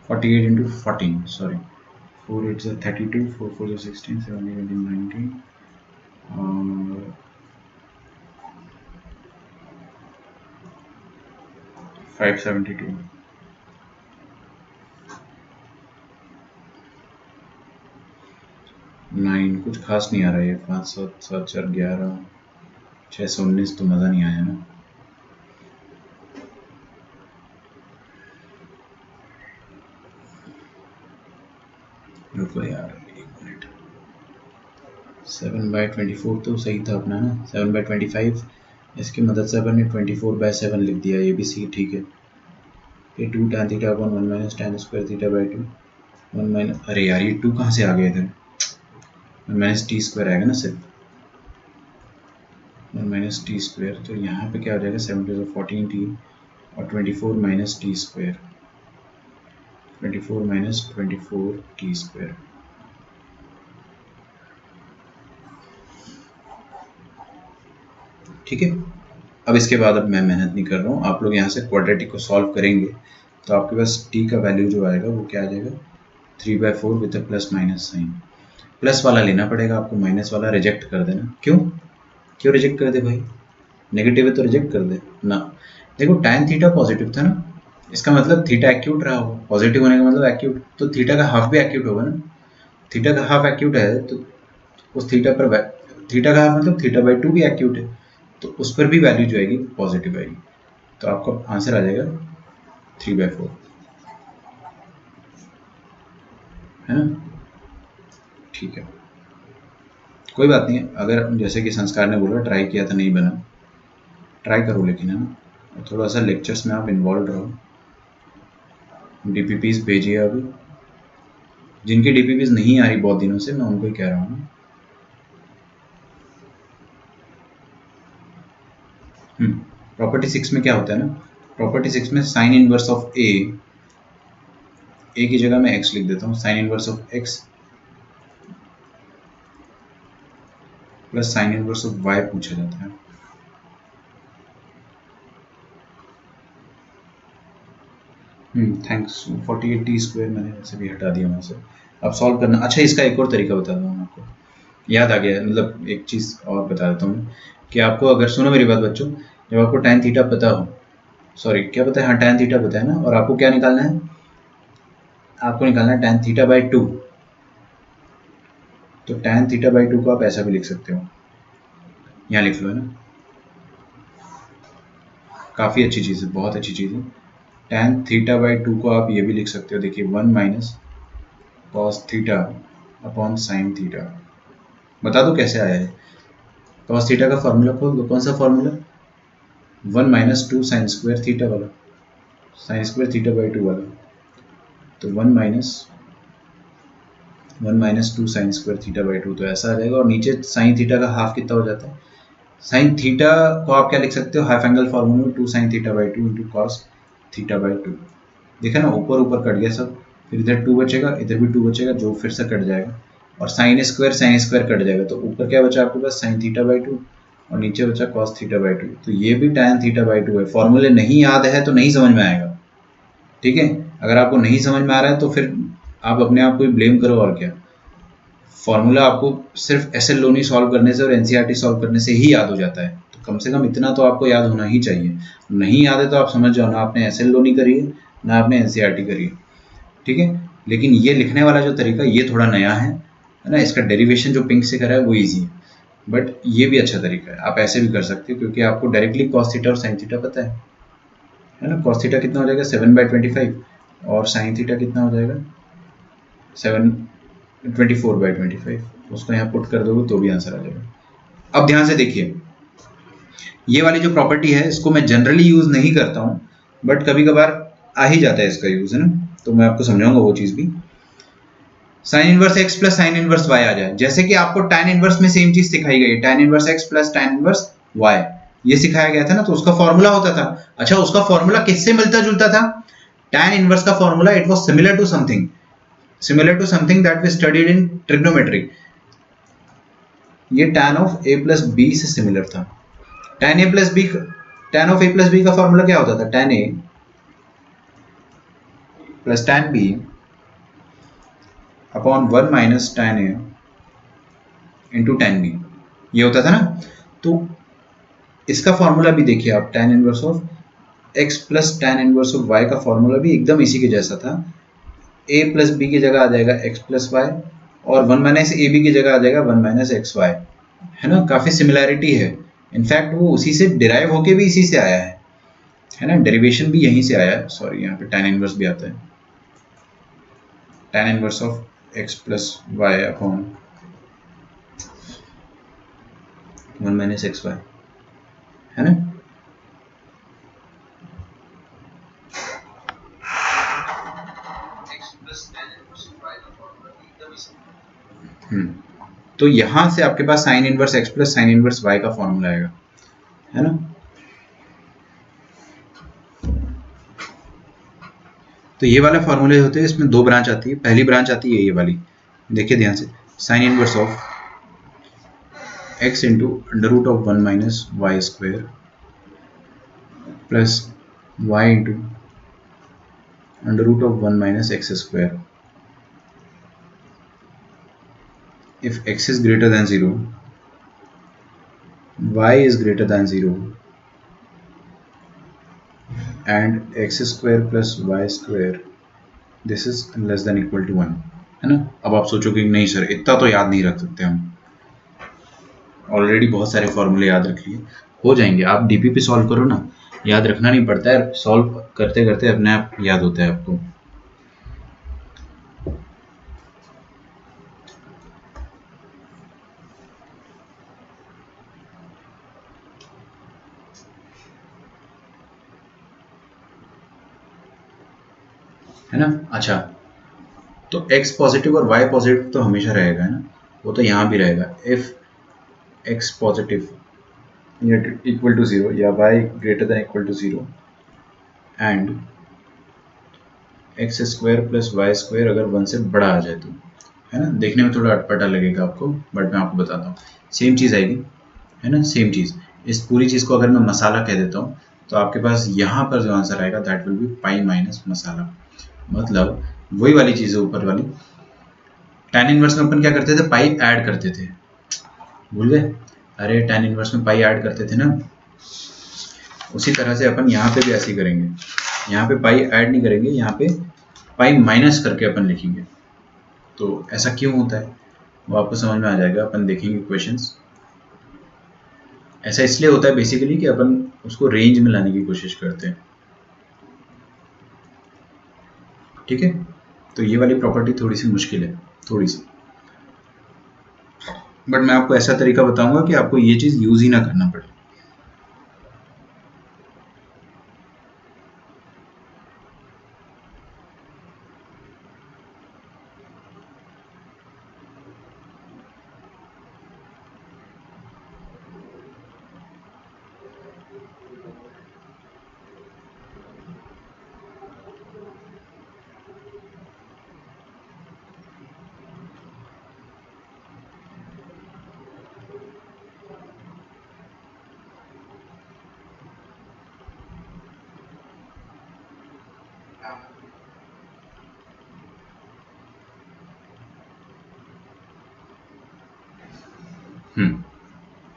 48 into 14, sorry 4 8 32, 4 4 16, 7 8 19, और 572। नाइन कुछ खास नहीं आ रहा है, 5 7 7 4 11 619, तो मज़ा नहीं आया ना। रुको यार एक मिनट, 7/24 तो सही था अपना ना, 7/25 इसकी मदद से अपन ने 24/7 लिख दिया, ये भी सी ठीक है। ये 2 tan theta upon 1 minus tan square theta, 1 minus, अरे यार ये 2 कहाँ से आ गया इधर। माइनस टी स्क्वायर आएगा ना सिर्फ, 1 माइनस टी स्क्वायर, तो यहाँ पे क्या हो जाएगा 7 टू 14 टी और 24 minus t square, 24 minus 24 T square. ठीक है, अब इसके बाद अब मैं मेहनत नहीं कर रहा हूँ, आप लोग यहाँ से क्वाड्रेटिक को सॉल्व करेंगे तो आपके पास t का वैल्यू जो आएगा वो क्या आ जाएगा 3/4 with a plus minus sign. Plus वाला लेना पड़ेगा आपको, माइनस वाला रिजेक्ट कर देना। क्यों क्यों रिजेक्ट कर दे भाई, नेगेटिव है तो रिजेक्ट कर दे ना। देखो tan थीटा पॉजिटिव था ना, इसका मतलब थीटा एक्यूट रहा होगा, पॉजिटिव होने का मतलब एक्यूट, तो थीटा का हाफ भी एक्यूट होगा ना। थीटा का हाफ एक्यूट है तो उस थीटा पर थीटा का हाफ मतलब थीटा बाई 2 भी एक्यूट है, तो उस पर भी वैल्यू जो आएगी पॉजिटिव आएगी, तो आपका आंसर आ जाएगा 3/4, है ना। ठीक है, कोई बात नहीं, अगर जैसे कि संस्कार ने बोला ट्राई किया था नहीं बना, ट्राई करो लेकिन, है ना, थोड़ा सा लेक्चर्स में आप इन्वॉल्व रहो। डीपीपीज भेजिए अभी, जिनकी डीपीपीज नहीं आ रही बहुत दिनों से मैं उनको ही कह रहा हूँ। प्रॉपर्टी 6 में क्या होता है ना, प्रॉपर्टी 6 में साइन इनवर्स ऑफ ए की जगह मैं एक्स लिख देता हूँ, sine inverse of x plus sine inverse of y पूछा जाता है। थैंक्स, 48 टी स्क्वायर मैंने वैसे भी हटा दिया वहाँ से। अब सॉल्व करना, अच्छा इसका एक और तरीका बता दूँ आपको, याद आ गया, मतलब एक चीज़ और बता देता हूँ कि आपको, अगर सुनो मेरी बात बच्चों, जब आपको tan थीटा पता हो, सॉरी क्या पता है, हाँ tan थीटा पता है ना, और आपको क्या निकालना है, आपको निकालना है tan थीटा बाई 2, तो tan थीटा बाई 2 को आप ऐसा भी लिख सकते हो, यहाँ लिख लो, है ना, काफ़ी अच्छी चीज़ है, बहुत अच्छी चीज़ है। tan थीटा बाई 2 को आप ये भी लिख सकते हो, देखिए 1 minus cos theta upon sine theta. बता दो कैसे आया है, कॉस थीटा का फॉर्मूला खोल दो, कौन सा formula, 1 minus 2 sine square theta वाला, साइन स्क्वायर थीटा बाई 2 वाला, तो 1 minus 2 sine square theta by 2, तो ऐसा आ जाएगा, और नीचे साइन थीटा का हाफ कितना हो जाता है, साइन थीटा को आप क्या लिख सकते हो, हाफ एंगल फॉर्मूला में 2 sine theta by 2 into cos theta by 2। देखा ना, ऊपर ऊपर कट गया सब, फिर इधर 2 बचेगा, इधर भी 2 बचेगा, जो फिर से कट जाएगा, और साइन स्क्वायर कट जाएगा, तो ऊपर क्या बचा आपके पास साइन थीटा बाई 2 और नीचे बचा कॉस थीटा बाई 2, तो ये भी tan थीटा बाई 2 है। फॉर्मूले नहीं याद है तो नहीं समझ में आएगा, ठीक है, अगर आपको नहीं समझ में आ रहा है तो फिर आप अपने आप को ही ब्लेम करो, और क्या, फॉर्मूला आपको सिर्फ एस एल लोनी सॉल्व करने से और एनसीईआरटी सॉल्व करने से ही याद हो जाता है, तो कम से कम इतना तो आपको याद होना ही चाहिए। नहीं याद है तो आप समझ जाओ, ना आपने एस एल लोनी करी है ना आपने एनसीईआरटी करी है, ठीक है। लेकिन ये लिखने वाला जो तरीका ये थोड़ा नया है ना, इसका डेरिवेशन जो पिंक से करा है वो ईजी है, बट ये भी अच्छा तरीका है, आप ऐसे भी कर सकते हो, क्योंकि आपको डायरेक्टली कॉस थीटा और साइन थीटा पता है ना। कॉस थीटा कितना हो जाएगा 7/25, और साइन थीटा कितना हो जाएगा 24/25, उसको यहाँ पुट कर दोगे तो भी आंसर आ जाएगा। अब ध्यान से देखिए, ये वाली जो प्रॉपर्टी है इसको मैं जनरली यूज नहीं करता हूँ, बट कभी कभार आ ही जाता है इसका यूज, है ना, तो मैं आपको समझाऊंगा वो चीज़ भी। Sine inverse x plus sine inverse y आ जाए, जैसे कि आपको tan इनवर्स में सेम चीज सिखाई गई, tan inverse x plus tan inverse y, ये सिखाया गया था ना, तो उसका फॉर्मूला होता था। अच्छा, उसका फॉर्मूला किससे मिलता जुलता था, tan इनवर्स का formula it was similar to something that we studied in trigonometry, ये tan of a plus b से सिमिलर था। tan a plus b, tan of a plus b का फॉर्मूला क्या होता था, tan a plus tan b upon 1 minus tan a into tan b, ये होता था ना। तो इसका फॉर्मूला भी देखिए आप, tan inverse of x plus tan inverse of y का फॉर्मूला भी एकदम इसी के जैसा था, a प्लस बी की जगह आ जाएगा x प्लस वाई, और 1 माइनस ए बी की जगह आ जाएगा 1 माइनस एक्स वाई, है ना, काफ़ी सिमिलैरिटी है। इनफैक्ट वो उसी से डिराइव होके भी इसी से आया है ना, डेरिवेशन भी यहीं से आया है, सॉरी यहाँ पे tan इनवर्स भी आता है, tan inverse of x plus Y upon 1 minus x y, है ना। तो यहां से आपके पास sine inverse x plus sine inverse y का फॉर्मूला आएगा, है ना। तो ये वाले फॉर्मूले होते हैं, इसमें दो ब्रांच आती है। पहली ब्रांच आती है ये वाली, देखिए ध्यान से, sine inverse of x into under root of 1 minus y square plus y into under root of 1 minus x square if x is greater than 0, y is greater than 0 and x square plus y square this is less than equal to 1, है ना। अब आप सोचोगे नहीं sir इतना तो याद नहीं रख सकते हम, ऑलरेडी बहुत सारे फॉर्मूले याद रख लिए, हो जाएंगे। आप डीपीपी सॉल्व करो ना, याद रखना नहीं पड़ता है, सॉल्व करते करते अपने आप याद होता है आपको। है ना। अच्छा, तो x पॉजिटिव और y पॉजिटिव तो हमेशा रहेगा, है ना, वो तो यहाँ भी रहेगा। If x positive equal to 0 या y greater than equal to 0 and x square plus y square अगर 1 से बड़ा आ जाए तो, है ना। देखने में थोड़ा अटपटा लगेगा आपको, बट मैं आपको बताता हूँ सेम चीज़ आएगी, है ना, सेम चीज़। इस पूरी चीज़ को अगर मैं मसाला कह देता हूँ तो आपके पास यहाँ पर जो आंसर आएगा that will be pi minus masala, मतलब वही वाली चीज़ है ऊपर वाली। tan इनवर्स में अपन क्या करते थे, पाई ऐड करते थे, भूल गए। अरे tan इनवर्स में पाई ऐड करते थे ना, उसी तरह से अपन यहाँ पे भी ऐसे ही करेंगे। यहाँ पे पाई ऐड नहीं करेंगे, यहाँ पे पाई माइनस करके अपन लिखेंगे। तो ऐसा क्यों होता है वो आपको समझ में आ जाएगा, अपन देखेंगे क्वेश्चंस। ऐसा इसलिए होता है बेसिकली कि अपन उसको रेंज में लाने की कोशिश करते हैं, ठीक है। तो ये वाली प्रॉपर्टी थोड़ी सी मुश्किल है, थोड़ी सी, बट मैं आपको ऐसा तरीका बताऊंगा कि आपको ये चीज़ यूज ही ना करना पड़े।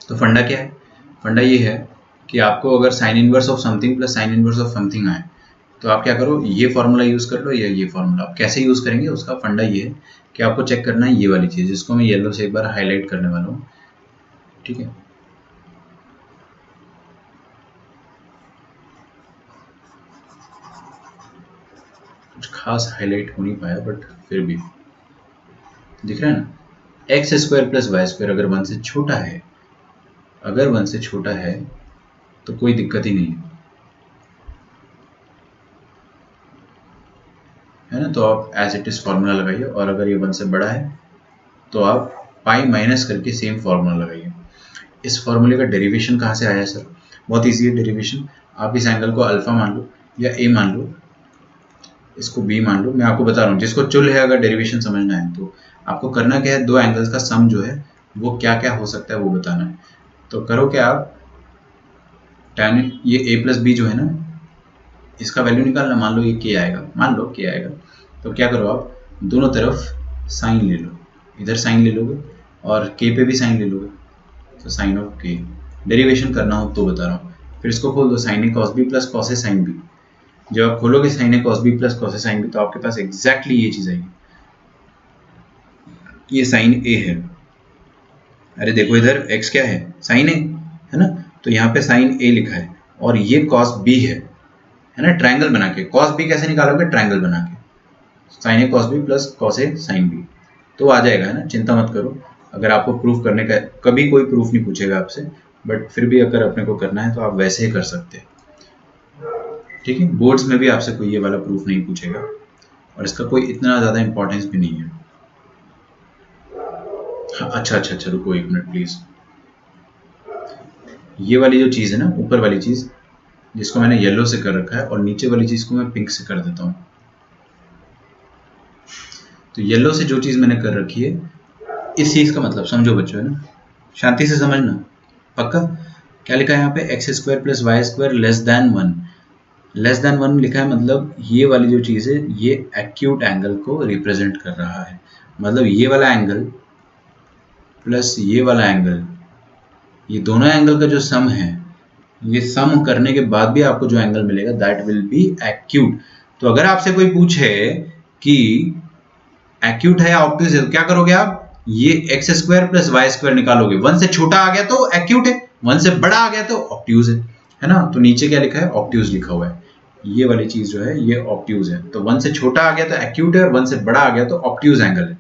तो फंडा क्या है, फंडा ये है कि आपको अगर sign inverse of something plus sine inverse of something आए तो आप क्या करो, ये फॉर्मूला यूज़ कर लो या ये फॉर्मूला। आप कैसे यूज़ करेंगे उसका फंडा ये है कि आपको चेक करना है ये वाली चीज़, जिसको मैं येलो से एक बार हाईलाइट करने वाला हूँ, ठीक है। कुछ खास हाईलाइट हो नहीं पाया बट फिर भी दिख रहा है ना। X square plus y square अगर 1 से छोटा है, अगर 1 से छोटा है तो कोई दिक्कत ही नहीं है ना। तो आप एज इट इज़ फार्मूला लगाइए, और अगर ये 1 से बड़ा है तो आप पाई माइनस करके सेम फार्मूला लगाइए। इस फार्मूले का डेरिवेशन कहाँ से आया सर, बहुत ईजी है डेरिवेशन। आप इस एंगल को अल्फा मान लो या ए मान लो, इसको बी मान लो। मैं आपको बता रहा हूँ, जिसको चुल है अगर डेरिवेशन समझना है तो आपको करना क्या है, दो एंगल्स का सम जो है वो क्या क्या हो सकता है वो बताना है। तो करो क्या आप, tan ये a प्लस बी जो है ना, इसका वैल्यू निकालना, मान लो ये k आएगा, मान लो k आएगा, तो क्या करो आप दोनों तरफ साइन ले लो, इधर साइन ले लोगे और k पे भी साइन ले लोगे, तो साइन ऑफ k। डेरिवेशन करना हो तो बता रहा हूँ। फिर इसको खोल दो, sign A cos B plus cos A sine B. जब आप खोलोगे sign A cos B plus cos A sine B तो आपके पास एग्जैक्टली ये चीज़ आएगी, ये साइन ए है। अरे देखो इधर x क्या है, साइन ए है ना, तो यहाँ पे साइन ए लिखा है और ये कॉस बी है ना। ट्रायंगल बना के कॉस बी कैसे निकालोगे, ट्रायंगल बना के, sign A cos B plus cos A sine B, तो आ जाएगा, है ना। चिंता मत करो, अगर आपको प्रूफ करने का, कभी कोई प्रूफ नहीं पूछेगा आपसे, बट फिर भी अगर अपने को करना है तो आप वैसे ही कर सकते हैं, ठीक है। बोर्ड्स में भी आपसे कोई ये वाला प्रूफ नहीं पूछेगा और इसका कोई इतना ज़्यादा इंपॉर्टेंस भी नहीं है। अच्छा रुको एक मिनट प्लीज। ये वाली जो चीज़ है ना, ऊपर वाली चीज़ जिसको मैंने येलो से कर रखा है, और नीचे वाली चीज़ को मैं पिंक से कर देता हूँ। तो येलो से जो चीज़ मैंने कर रखी है, इस चीज़ का मतलब समझो बच्चों, है ना, शांति से समझना पक्का। क्या लिखा है यहाँ पे, x square plus y square less than 1। Less than 1 लिखा है, मतलब ये वाली जो चीज़ है ये एक्यूट एंगल को रिप्रेजेंट कर रहा है। मतलब ये वाला एंगल प्लस ये वाला एंगल, ये दोनों एंगल का जो सम है, ये सम करने के बाद भी आपको जो एंगल मिलेगा दैट विल बी एक्यूट। तो अगर आपसे कोई पूछे कि एक्यूट है या ऑब्ट्यूज है, तो क्या करोगे आप, ये x square plus y square निकालोगे। 1 से छोटा आ गया तो एक्यूट है, 1 से बड़ा आ गया तो ऑब्ट्यूज है ना। तो नीचे क्या लिखा है, ऑब्ट्यूज लिखा हुआ है। ये वाली चीज जो है ये ऑब्ट्यूज है। तो 1 से छोटा आ गया तो एक्यूट है, और 1 से बड़ा आ गया तो ऑब्ट्यूज एंगल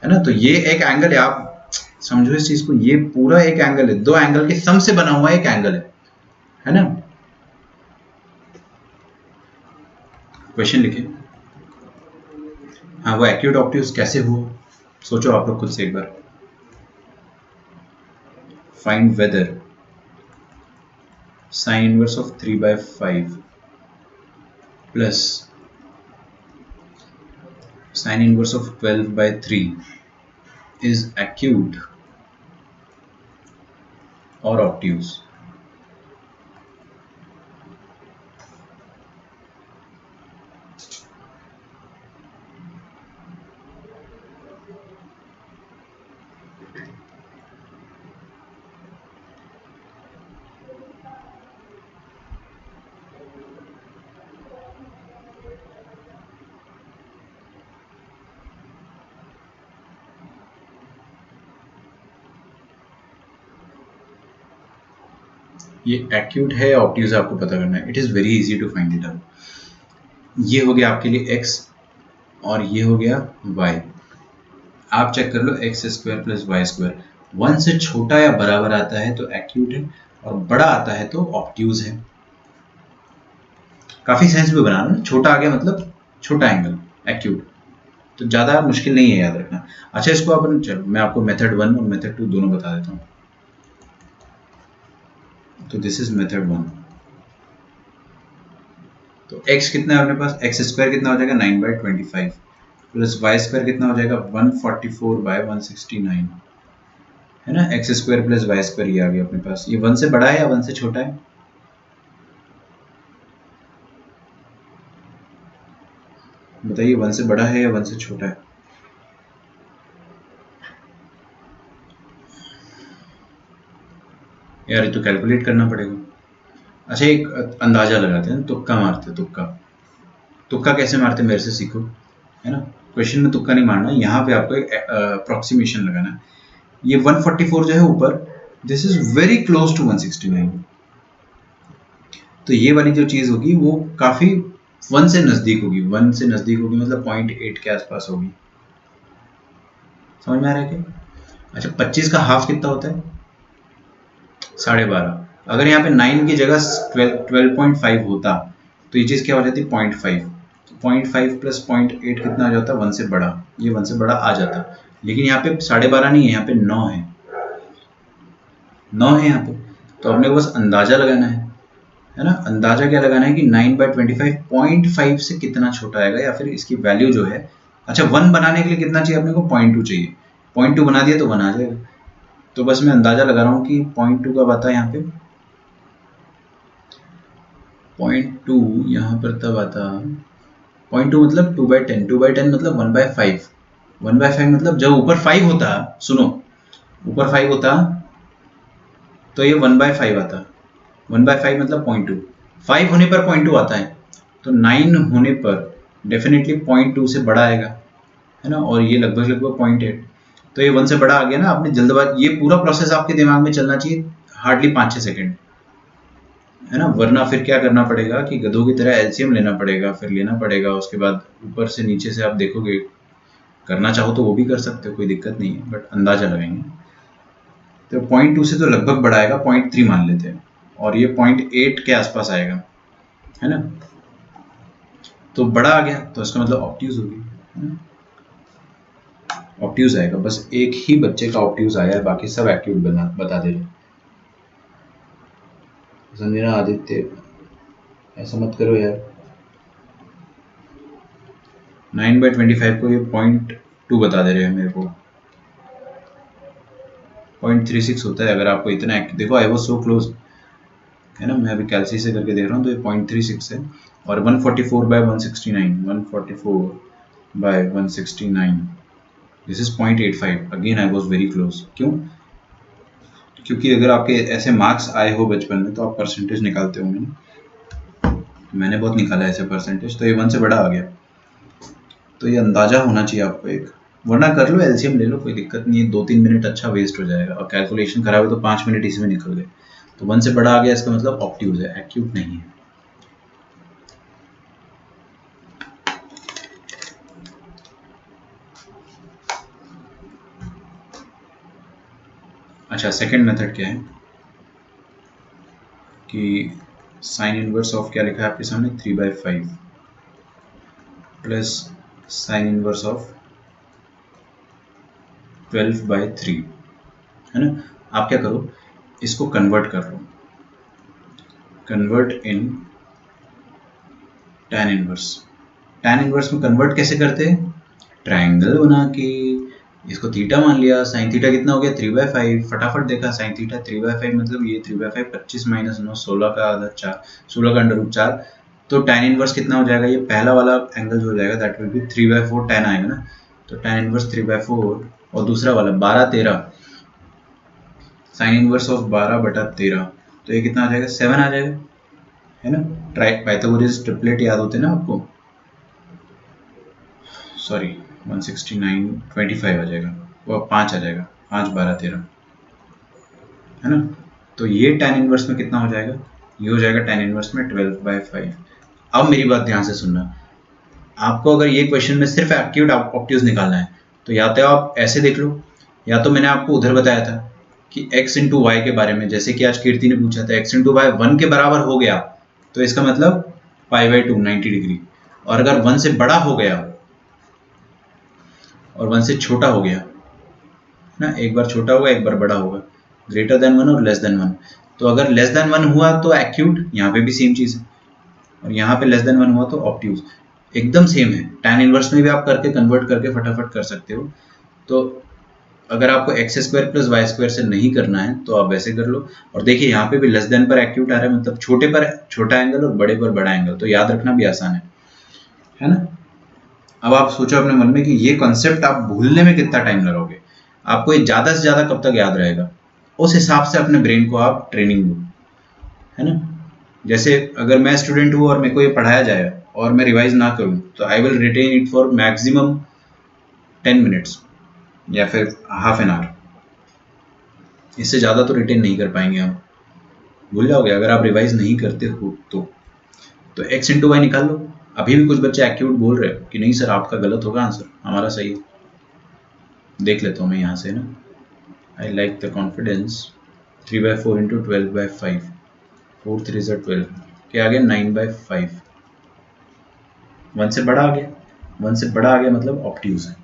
है ना। तो ये एक एंगल है, आप समझो इस चीज को, ये पूरा एक एंगल है, दो एंगल के सम से बना हुआ एक एंगल है ना। क्वेश्चन लिखे। हाँ, वो एक्यूट ऑब्ट्यूज कैसे हुआ, सोचो आप लोग खुद से एक बार। Find whether sin inverse of 3/5 plus sin inverse of 12/3 is acute or obtuse. ये एक्यूट है या ऑब्ट्यूज आपको पता करना है। It is very easy to find it out. ये हो गया आपके लिए x और ये हो गया y। आप चेक कर लो, x square plus y square 1 से छोटा या बराबर आता है तो एक्यूट है, और बड़ा आता है तो ऑब्ट्यूज है। काफी सेंस भी बना लो, छोटा आ गया मतलब छोटा एंगल एक्यूट, तो ज़्यादा मुश्किल नहीं है याद रखना। अच्छा, इसको अपन, चलो मैं आपको मेथड 1 और मेथड 2 दोनों बता देता हूँ। तो दिस इज मेथड 1। तो x कितना है अपने पास, एक्स स्क्वायर कितना हो जाएगा 9/25 प्लस वाई स्क्वायर कितना हो जाएगा 144/169, है ना। X square plus y square ये आ गया अपने पास। ये 1 से बड़ा है या 1 से छोटा है, बताइए, 1 से बड़ा है या 1 से छोटा है। यार ये तो कैलकुलेट करना पड़ेगा। अच्छा, एक अंदाजा लगाते हैं, तुक्का मारते हैं। तुक्का तुक्का कैसे मारते हैं, मेरे से सीखो, है ना। क्वेश्चन में तुक्का नहीं मारना, यहाँ पे आपको एक अप्रोक्सीमेशन लगाना है। ये 144 जो है ऊपर, this is very close to 169। तो ये वाली जो चीज होगी वो काफी 1 से नजदीक होगी। 1 से नजदीक होगी मतलब 0.8 के आसपास होगी। समझ में आ रहा है क्या। अच्छा, 25 का हाफ कितना होता है, 12.5। अगर यहाँ पे 9 की जगह 12.5 होता तो ये चीज क्या हो जाती, 0.5। 0.5 प्लस 0.8 कितना आ जाता, 1 से बड़ा। ये 1 से बड़ा आ जाता, लेकिन यहाँ पे 12.5 नहीं है, यहाँ पे 9 है। 9 है यहाँ पे। तो अपने को बस अंदाजा लगाना है ना। अंदाजा क्या लगाना है कि 9/25 0.5 से कितना छोटा आएगा, या फिर इसकी वैल्यू जो है। अच्छा, 1 बनाने के लिए कितना चाहिए अपने को, 0.2 चाहिए। 0.2 बना दिया तो 1 आ जाएगा। तो बस मैं अंदाजा लगा रहा हूँ कि 0.2 कब आता है यहाँ पे, 0.2 यहाँ पर तब आता, 0.2 मतलब 2/10, 2/10 मतलब 1/5। 1/5 मतलब जब ऊपर 5 होता, सुनो, ऊपर 5 होता तो ये 1/5 आता। 1/5 मतलब 0.2। 5 होने पर 0.2 आता है, तो 9 होने पर डेफिनेटली 0.2 से बड़ा आएगा, है ना। और ये लगभग लगभग 0.8, तो ये 1 से बड़ा आ गया ना। आपने जल्दबाजी, ये पूरा प्रोसेस आपके दिमाग में चलना चाहिए हार्डली 5-6 सेकेंड, है ना। वरना फिर क्या करना पड़ेगा कि गधों की तरह एलसीएम लेना पड़ेगा, फिर लेना पड़ेगा, उसके बाद ऊपर से नीचे से आप देखोगे। करना चाहो तो वो भी कर सकते हो, कोई दिक्कत नहीं है, बट अंदाजा लगाएंगे। तो 0.2 से तो लगभग बड़ा आएगा, 0.3 मान लेते हैं, और ये 0.8 के आसपास आएगा, है ना। तो बड़ा आ गया तो इसका मतलब ऑब्ट्यूज होगी, है ना? ऑब्ट्यूज आएगा, बस एक ही बच्चे का ऑब्ट्यूज आया है, बाकी सब एक्यूट बता दे रहे। संजना आदित्य ऐसा मत करो यार। 9/25 को ये 0.2 बता दे रहे हैं मेरे को। 0.36 होता है अगर आपको इतना देखो, आई वॉज सो क्लोज है ना। मैं अभी कैलसी से करके देख रहा हूँ तो ये 0.36 है। और 144/169, 144/169, this is 0.85। Again I was very close. क्यों? क्योंकि अगर आपके ऐसे मार्क्स आए हो बचपन में तो आप परसेंटेज निकालते होंगे ना। मैंने बहुत निकाला ऐसे परसेंटेज, तो ये 1 से बड़ा आ गया। तो ये अंदाजा होना चाहिए आपको एक, वरना कर लो एलसीएम ले लो, कोई दिक्कत नहीं है। 2-3 मिनट अच्छा वेस्ट हो जाएगा, और कैलकुलेशन खराब है तो 5 मिनट इसमें निकल गए। तो 1 से बड़ा आ गया, इसका मतलब ऑब्ट्यूज है, एक्यूट नहीं है। अच्छा, सेकंड मेथड क्या है कि साइन इनवर्स ऑफ क्या लिखा है आपके सामने, 3/5 प्लस साइन इनवर्स ऑफ 12/3 है ना। आप क्या करो, इसको कन्वर्ट कर लो, convert in tan inverse. tan inverse में कन्वर्ट कैसे करते हैं, ट्रायंगल बना के इसको थीटा मान लिया। साइन थीटा कितना हो गया, 3/5। फटाफट देखा, साइन थीटा 3/5 मतलब ये 3/5 25 - 9 16 का आधा 4, 16 का √4। तो tan इनवर्स कितना हो जाएगा, ये पहला वाला एंगल जो हो जाएगा दैट विल बी 3/4 tan आएगा ना। तो tan इनवर्स 3/4, और दूसरा वाला 12/13, साइन इनवर्स ऑफ 12/13, तो ये कितना आ जाएगा, 7 आ जाएगा है ना। पाइथागोरस ट्रिपलेट याद होते हैं ना आपको, सॉरी 169 25 आ जाएगा, वो 5 आ जाएगा, 5 12 13 है ना। तो ये tan इनवर्स में कितना हो जाएगा, ये हो जाएगा tan इनवर्स में 12/5। अब मेरी बात ध्यान से सुनना, आपको अगर ये क्वेश्चन में सिर्फ एक्यूट ऑब्ट्यूज निकालना है तो या तो आप ऐसे देख लो, या तो मैंने आपको उधर बताया था कि x इंटू वाई के बारे में, जैसे कि आज कीर्ति ने पूछा था x इंटू वाई 1 के बराबर हो गया तो इसका मतलब π/2 90 डिग्री, और अगर 1 से बड़ा हो गया और 1 से छोटा हो गया ना, एक बार छोटा होगा एक बार बड़ा होगा, ग्रेटर देन 1 और लेस देन 1। तो अगर लेस देन 1 हुआ तो एक्यूट, यहाँ पे भी सेम चीज़ है, और यहाँ पे लेस देन 1 हुआ तो ऑब्ट्यूज। एकदम सेम है, tan इनवर्स में भी आप करके कन्वर्ट करके फटाफट कर सकते हो। तो अगर आपको x² + y² से नहीं करना है तो आप वैसे कर लो। और देखिए यहाँ पे भी लेस देन पर एक्यूट आ रहा है, मतलब छोटे पर छोटा एंगल और बड़े पर बड़ा एंगल, तो याद रखना भी आसान है ना। अब आप सोचो अपने मन में कि ये कॉन्सेप्ट आप भूलने में कितना टाइम लगाओगे, आपको ये ज़्यादा से ज़्यादा कब तक याद रहेगा, उस हिसाब से अपने ब्रेन को आप ट्रेनिंग दो, है ना। जैसे अगर मैं स्टूडेंट हूँ और मेरे को ये पढ़ाया जाए और मैं रिवाइज ना करूँ तो I will retain it for maximum 10 minutes या फिर हाफ एन आवर, इससे ज़्यादा तो रिटेन नहीं कर पाएंगे हम, भूल जाओगे अगर आप रिवाइज नहीं करते हो तो x इंटू वाई निकाल लो। अभी भी कुछ बच्चे एक्यूट बोल रहे हो कि नहीं सर आपका गलत होगा आंसर, हमारा सही है। देख लेता हूँ मैं यहाँ से ना, I like the confidence. 3/4 into 12/5, 4 3 12, क्या आ गया 9/5। 1 से बड़ा आ गया, 1 से बड़ा आ गया मतलब ऑब्ट्यूज है।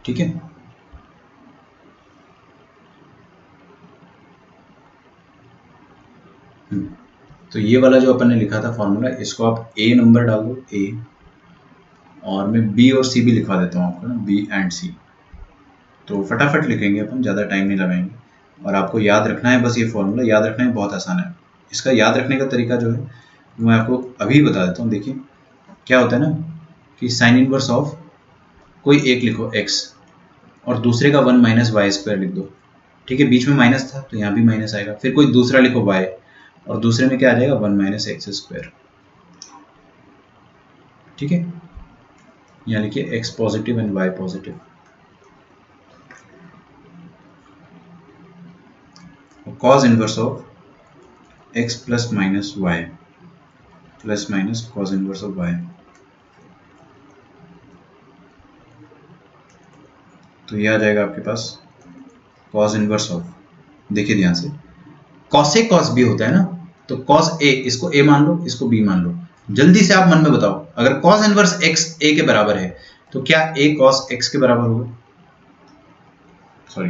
ठीक है, तो ये वाला जो अपन ने लिखा था फॉर्मूला, इसको आप a नंबर डाल दो a, और मैं b और c भी लिखवा देता हूँ आपको ना, b एंड c। तो फटाफट लिखेंगे अपन, ज़्यादा टाइम नहीं लगाएंगे। और आपको याद रखना है, बस ये फॉर्मूला याद रखना है, बहुत आसान है। इसका याद रखने का तरीका जो है मैं आपको अभी बता देता हूँ। देखिए क्या होता है ना कि साइन इनवर्स ऑफ कोई एक लिखो x और दूसरे का 1 - y² लिख दो, ठीक है। बीच में माइनस था तो यहाँ भी माइनस आएगा। फिर कोई दूसरा लिखो y और दूसरे में क्या आ जाएगा 1 - x², ठीक है। यहाँ लिखिए x positive and y positive. cos inverse of x plus minus y plus minus cos inverse of y, तो ये आ जाएगा आपके पास cos इनवर्स ऑफ, देखिए ध्यान से cos A cos B होता है ना, तो cos A इसको A मान लो, इसको B मान लो, जल्दी से आप मन में बताओ, अगर cos इनवर्स x a के बराबर है तो क्या a cos x के बराबर होगा? सॉरी,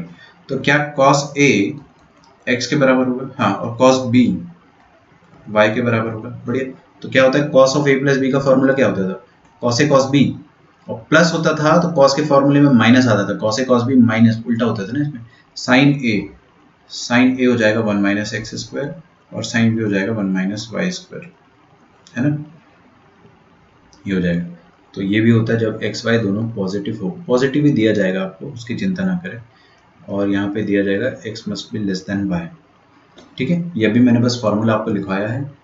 तो क्या cos a x के बराबर होगा? हाँ, और cos b y के बराबर होगा। बढ़िया। तो क्या होता है, cos of a plus b का फॉर्मूला क्या होता था? cos a cos b, और प्लस होता था तो cos के फॉर्मूले में माइनस आता था, cos a cos b minus, उल्टा होता था ना इसमें। sin a हो जाएगा 1 माइनस एक्स स्क्वायर, और sin b हो जाएगा 1 माइनस वाई स्क्वायर, है ना, ये हो जाएगा। तो ये भी होता है जब एक्स वाई दोनों पॉजिटिव हो, पॉजिटिव ही दिया जाएगा आपको, उसकी चिंता ना करें। और यहाँ पे दिया जाएगा x must be less than y, ठीक है। ये भी मैंने बस फॉर्मूला आपको लिखवाया है।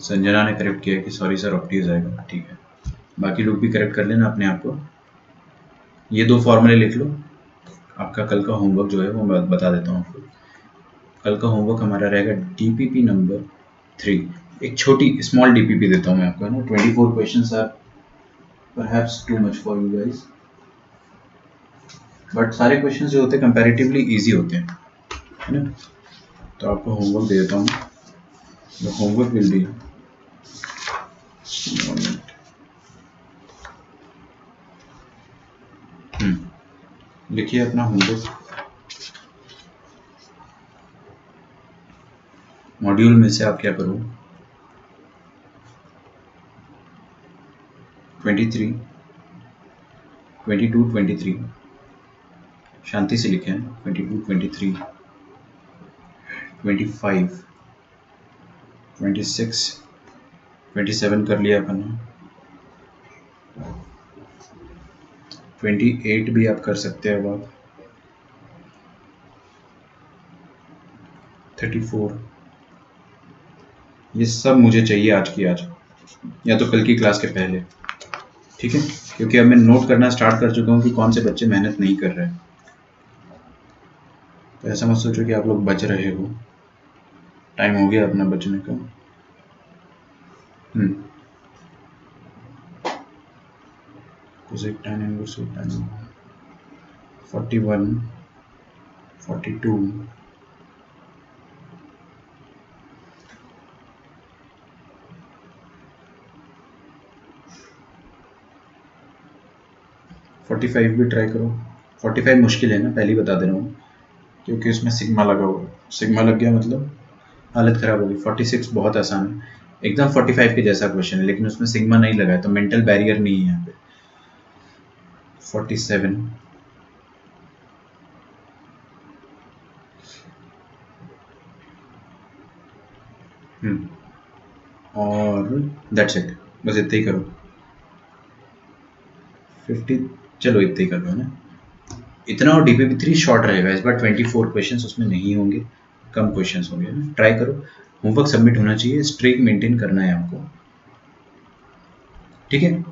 संजना ने करेक्ट किया कि सॉरी सर ऑप्टीज आएगा, ठीक है। बाकी लोग भी करेक्ट कर लेना अपने आप को। ये दो फॉर्मूले लिख लो, आपका कल का होमवर्क जो है वो मैं बता देता हूँ आपको। कल का होमवर्क हमारा रहेगा डीपीपी नंबर 3। एक छोटी स्मॉल डीपीपी देता हूँ मैं आपको, है ना। 24 questions are perhaps too much for you guys, but सारे क्वेश्चंस जो होते हैं कंपैरेटिवली इजी होते हैं, है ना। तो आपको होमवर्क दे देता हूँ। द होमवर्क विल बी, लिखिए अपना होमवर्क। मॉड्यूल में से आप क्या करो, 23, 22, 23 शांति से लिखें। 22, 23, 25, 26, 27 कर लिया अपन ने। 28 भी आप कर सकते हैं अब आप। 34, ये सब मुझे चाहिए आज की आज, या तो कल की क्लास के पहले, ठीक है। क्योंकि अब मैं नोट करना स्टार्ट कर चुका हूँ कि कौन से बच्चे मेहनत नहीं कर रहे हैं। तो ऐसा मत सोचो कि आप लोग बच रहे हो, टाइम हो गया अपना बचने का। cosec tan inverse of tan 41, 42, 45 भी ट्राई करो। 45 मुश्किल है ना, पहले ही बता दे रहा हूँ, क्योंकि उसमें सिग्मा लगा हुआ। सिग्मा लग गया मतलब हालत खराब होगी। 46 बहुत आसान है, एकदम 45 के जैसा क्वेश्चन है, लेकिन उसमें सिग्मा नहीं लगा है तो मेंटल बैरियर नहीं है यहाँ पे। 47, और दैट्स इट, बस इतना ही करो। 50, चलो इतना ही कर लो ना, इतना। और DPP3 शॉर्ट रहेगा इस बार, 24 क्वेश्चंस उसमें नहीं होंगे, कम क्वेश्चंस होंगे ना। ट्राई करो, होमवर्क सबमिट होना चाहिए, स्ट्रीक मेंटेन करना है आपको, ठीक है।